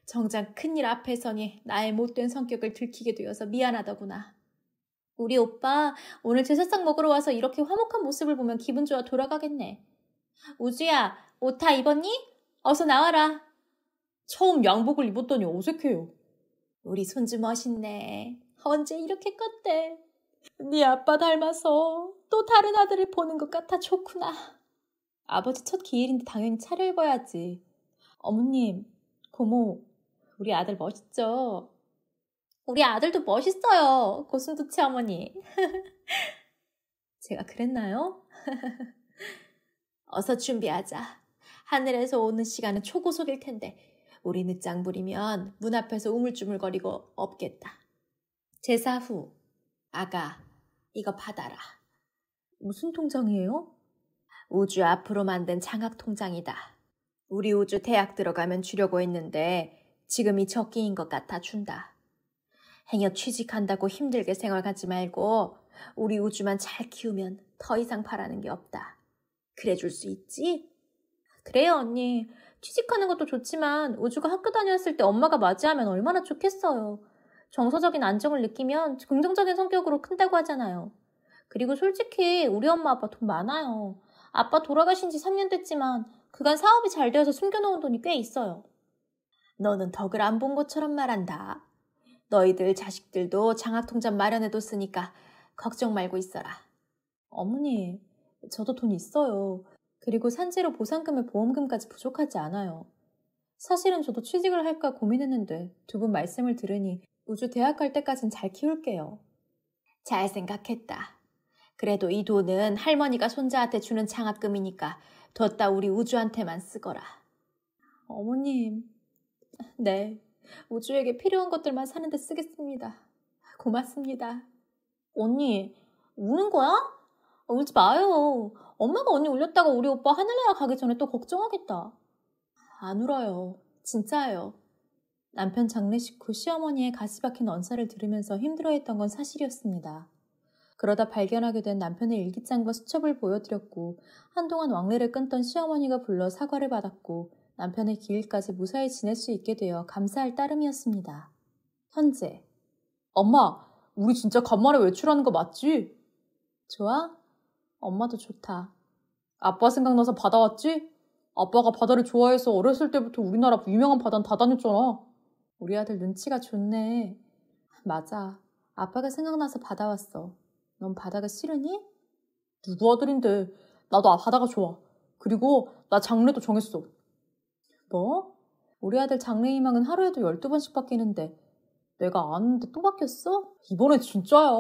D: 정작 큰일 앞에 서니 나의 못된 성격을 들키게 되어서 미안하더구나.
B: 우리 오빠 오늘 제사상 먹으러 와서 이렇게 화목한 모습을 보면 기분 좋아 돌아가겠네. 우주야, 옷 다 입었니? 어서 나와라.
C: 처음 양복을 입었더니 어색해요.
D: 우리 손주 멋있네. 언제 이렇게 컸대?
B: 네 아빠 닮아서 또 다른 아들을 보는 것 같아 좋구나. 아버지 첫 기일인데 당연히 차려입어야지. 어머님, 고모, 우리 아들 멋있죠? 우리 아들도 멋있어요. 고슴도치 어머니. 제가 그랬나요?
D: 어서 준비하자. 하늘에서 오는 시간은 초고속일 텐데 우리 늦장 부리면 문 앞에서 우물쭈물거리고 없겠다.
B: 제사 후.
D: 아가, 이거 받아라.
B: 무슨 통장이에요?
D: 우주 앞으로 만든 장학 통장이다. 우리 우주 대학 들어가면 주려고 했는데 지금이 적기인 것 같아 준다. 행여 취직한다고 힘들게 생활하지 말고 우리 우주만 잘 키우면 더 이상 바라는 게 없다. 그래 줄 수 있지?
B: 그래요, 언니. 취직하는 것도 좋지만 우주가 학교 다녔을 때 엄마가 맞이하면 얼마나 좋겠어요. 정서적인 안정을 느끼면 긍정적인 성격으로 큰다고 하잖아요. 그리고 솔직히 우리 엄마 아빠 돈 많아요. 아빠 돌아가신 지 3년 됐지만 그간 사업이 잘 되어서 숨겨놓은 돈이 꽤 있어요.
D: 너는 덕을 안 본 것처럼 말한다. 너희들 자식들도 장학통장 마련해뒀으니까 걱정 말고 있어라.
B: 어머니, 저도 돈 있어요. 그리고 산재로 보상금에 보험금까지 부족하지 않아요. 사실은 저도 취직을 할까 고민했는데 두 분 말씀을 들으니 우주 대학 갈 때까진 잘 키울게요.
D: 잘 생각했다. 그래도 이 돈은 할머니가 손자한테 주는 장학금이니까 뒀다 우리 우주한테만 쓰거라.
B: 어머님, 네, 우주에게 필요한 것들만 사는데 쓰겠습니다. 고맙습니다. 언니, 우는 거야? 울지 마요. 엄마가 언니 울렸다가 우리 오빠 하늘나라 가기 전에 또 걱정하겠다. 안 울어요. 진짜예요. 남편 장례식 후 시어머니의 가시 박힌 언사를 들으면서 힘들어했던 건 사실이었습니다. 그러다 발견하게 된 남편의 일기장과 수첩을 보여드렸고 한동안 왕래를 끊던 시어머니가 불러 사과를 받았고 남편의 기일까지 무사히 지낼 수 있게 되어 감사할 따름이었습니다. 현재.
C: 엄마, 우리 진짜 간만에 외출하는 거 맞지?
B: 좋아? 엄마도 좋다.
C: 아빠 생각나서 바다 왔지? 아빠가 바다를 좋아해서 어렸을 때부터 우리나라 유명한 바다는 다 다녔잖아.
B: 우리 아들 눈치가 좋네. 맞아. 아빠가 생각나서 받아왔어. 넌 바다가 싫으니? 누구 아들인데. 나도 바다가 좋아. 그리고 나 장래도 정했어. 뭐? 우리 아들 장래 희망은 하루에도 12번씩 바뀌는데 내가 아는데 또 바뀌었어? 이번엔 진짜야.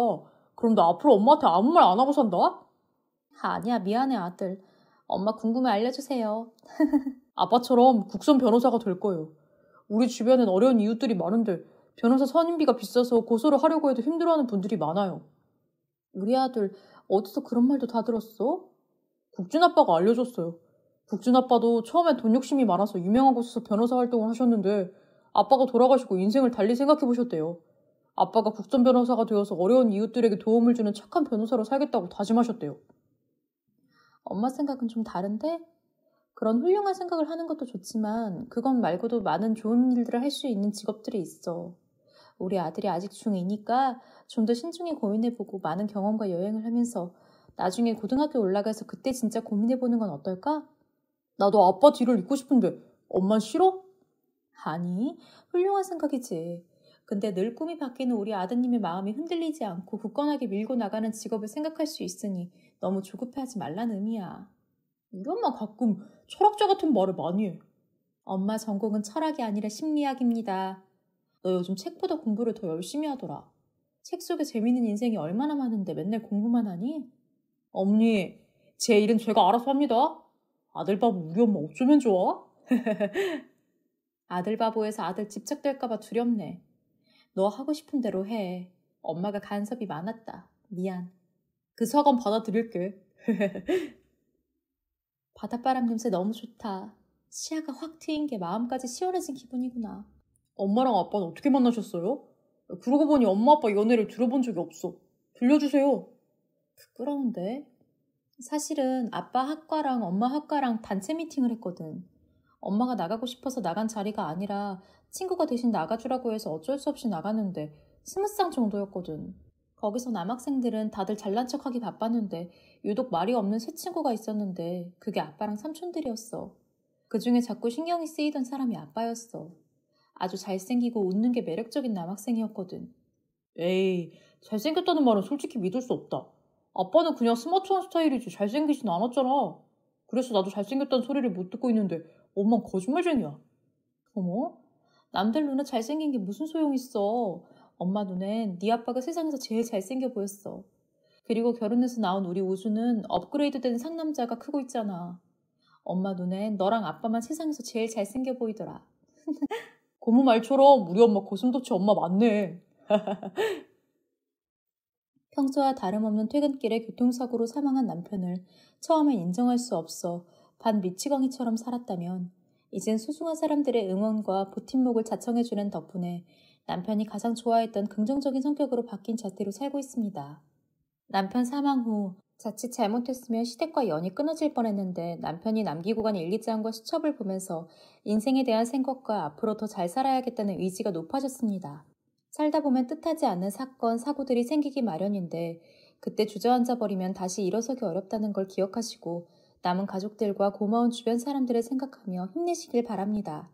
B: 그럼 나 앞으로 엄마한테 아무 말 안 하고 산다? 아니야, 미안해 아들. 엄마 궁금해 알려주세요. 아빠처럼 국선 변호사가 될 거예요. 우리 주변엔 어려운 이웃들이 많은데 변호사 선임비가 비싸서 고소를 하려고 해도 힘들어하는 분들이 많아요. 우리 아들 어디서 그런 말도 다 들었어? 국준 아빠가 알려줬어요. 국준 아빠도 처음엔 돈 욕심이 많아서 유명한 곳에서 변호사 활동을 하셨는데 아빠가 돌아가시고 인생을 달리 생각해 보셨대요. 아빠가 국선 변호사가 되어서 어려운 이웃들에게 도움을 주는 착한 변호사로 살겠다고 다짐하셨대요. 엄마 생각은 좀 다른데? 그런 훌륭한 생각을 하는 것도 좋지만 그건 말고도 많은 좋은 일들을 할 수 있는 직업들이 있어. 우리 아들이 아직 중2니까 좀 더 신중히 고민해보고 많은 경험과 여행을 하면서 나중에 고등학교 올라가서 그때 진짜 고민해보는 건 어떨까? 나도 아빠 뒤를 잇고 싶은데 엄만 싫어? 아니, 훌륭한 생각이지. 근데 늘 꿈이 바뀌는 우리 아드님의 마음이 흔들리지 않고 굳건하게 밀고 나가는 직업을 생각할 수 있으니 너무 조급해하지 말라는 의미야. 우리 엄마 가끔 철학자 같은 말을 많이 해. 엄마 전공은 철학이 아니라 심리학입니다. 너 요즘 책보다 공부를 더 열심히 하더라. 책 속에 재밌는 인생이 얼마나 많은데 맨날 공부만 하니? 어머니, 제 일은 제가 알아서 합니다. 아들 바보 우리 엄마 어쩌면 좋아? 아들 바보에서 아들 집착될까봐 두렵네. 너 하고 싶은 대로 해. 엄마가 간섭이 많았다. 미안. 그 사과는 받아들일게. 바닷바람 냄새 너무 좋다. 시야가 확 트인 게 마음까지 시원해진 기분이구나. 엄마랑 아빠는 어떻게 만나셨어요? 그러고 보니 엄마 아빠 연애를 들어본 적이 없어. 들려주세요. 부끄러운데? 사실은 아빠 학과랑 엄마 학과랑 단체 미팅을 했거든. 엄마가 나가고 싶어서 나간 자리가 아니라 친구가 대신 나가주라고 해서 어쩔 수 없이 나갔는데 20쌍 정도였거든. 거기서 남학생들은 다들 잘난 척하기 바빴는데 유독 말이 없는 새 친구가 있었는데 그게 아빠랑 삼촌들이었어. 그중에 자꾸 신경이 쓰이던 사람이 아빠였어. 아주 잘생기고 웃는 게 매력적인 남학생이었거든. 에이, 잘생겼다는 말은 솔직히 믿을 수 없다. 아빠는 그냥 스마트한 스타일이지 잘생기진 않았잖아. 그래서 나도 잘생겼다는 소리를 못 듣고 있는데 엄마는 거짓말쟁이야. 어머? 남들 눈에 잘생긴 게 무슨 소용 있어. 엄마 눈엔 네 아빠가 세상에서 제일 잘생겨 보였어. 그리고 결혼해서 나온 우리 우주는 업그레이드된 상남자가 크고 있잖아. 엄마 눈엔 너랑 아빠만 세상에서 제일 잘생겨 보이더라. 고모 말처럼 우리 엄마 고슴도치 엄마 맞네. 평소와 다름없는 퇴근길에 교통사고로 사망한 남편을 처음엔 인정할 수 없어 반 미치광이처럼 살았다면 이젠 소중한 사람들의 응원과 보팀목을 자청해주는 덕분에 남편이 가장 좋아했던 긍정적인 성격으로 바뀐 자태로 살고 있습니다. 남편 사망 후 자칫 잘못했으면 시댁과 연이 끊어질 뻔했는데 남편이 남기고 간 일기장과 수첩을 보면서 인생에 대한 생각과 앞으로 더 잘 살아야겠다는 의지가 높아졌습니다. 살다 보면 뜻하지 않는 사건, 사고들이 생기기 마련인데 그때 주저앉아 버리면 다시 일어서기 어렵다는 걸 기억하시고 남은 가족들과 고마운 주변 사람들을 생각하며 힘내시길 바랍니다.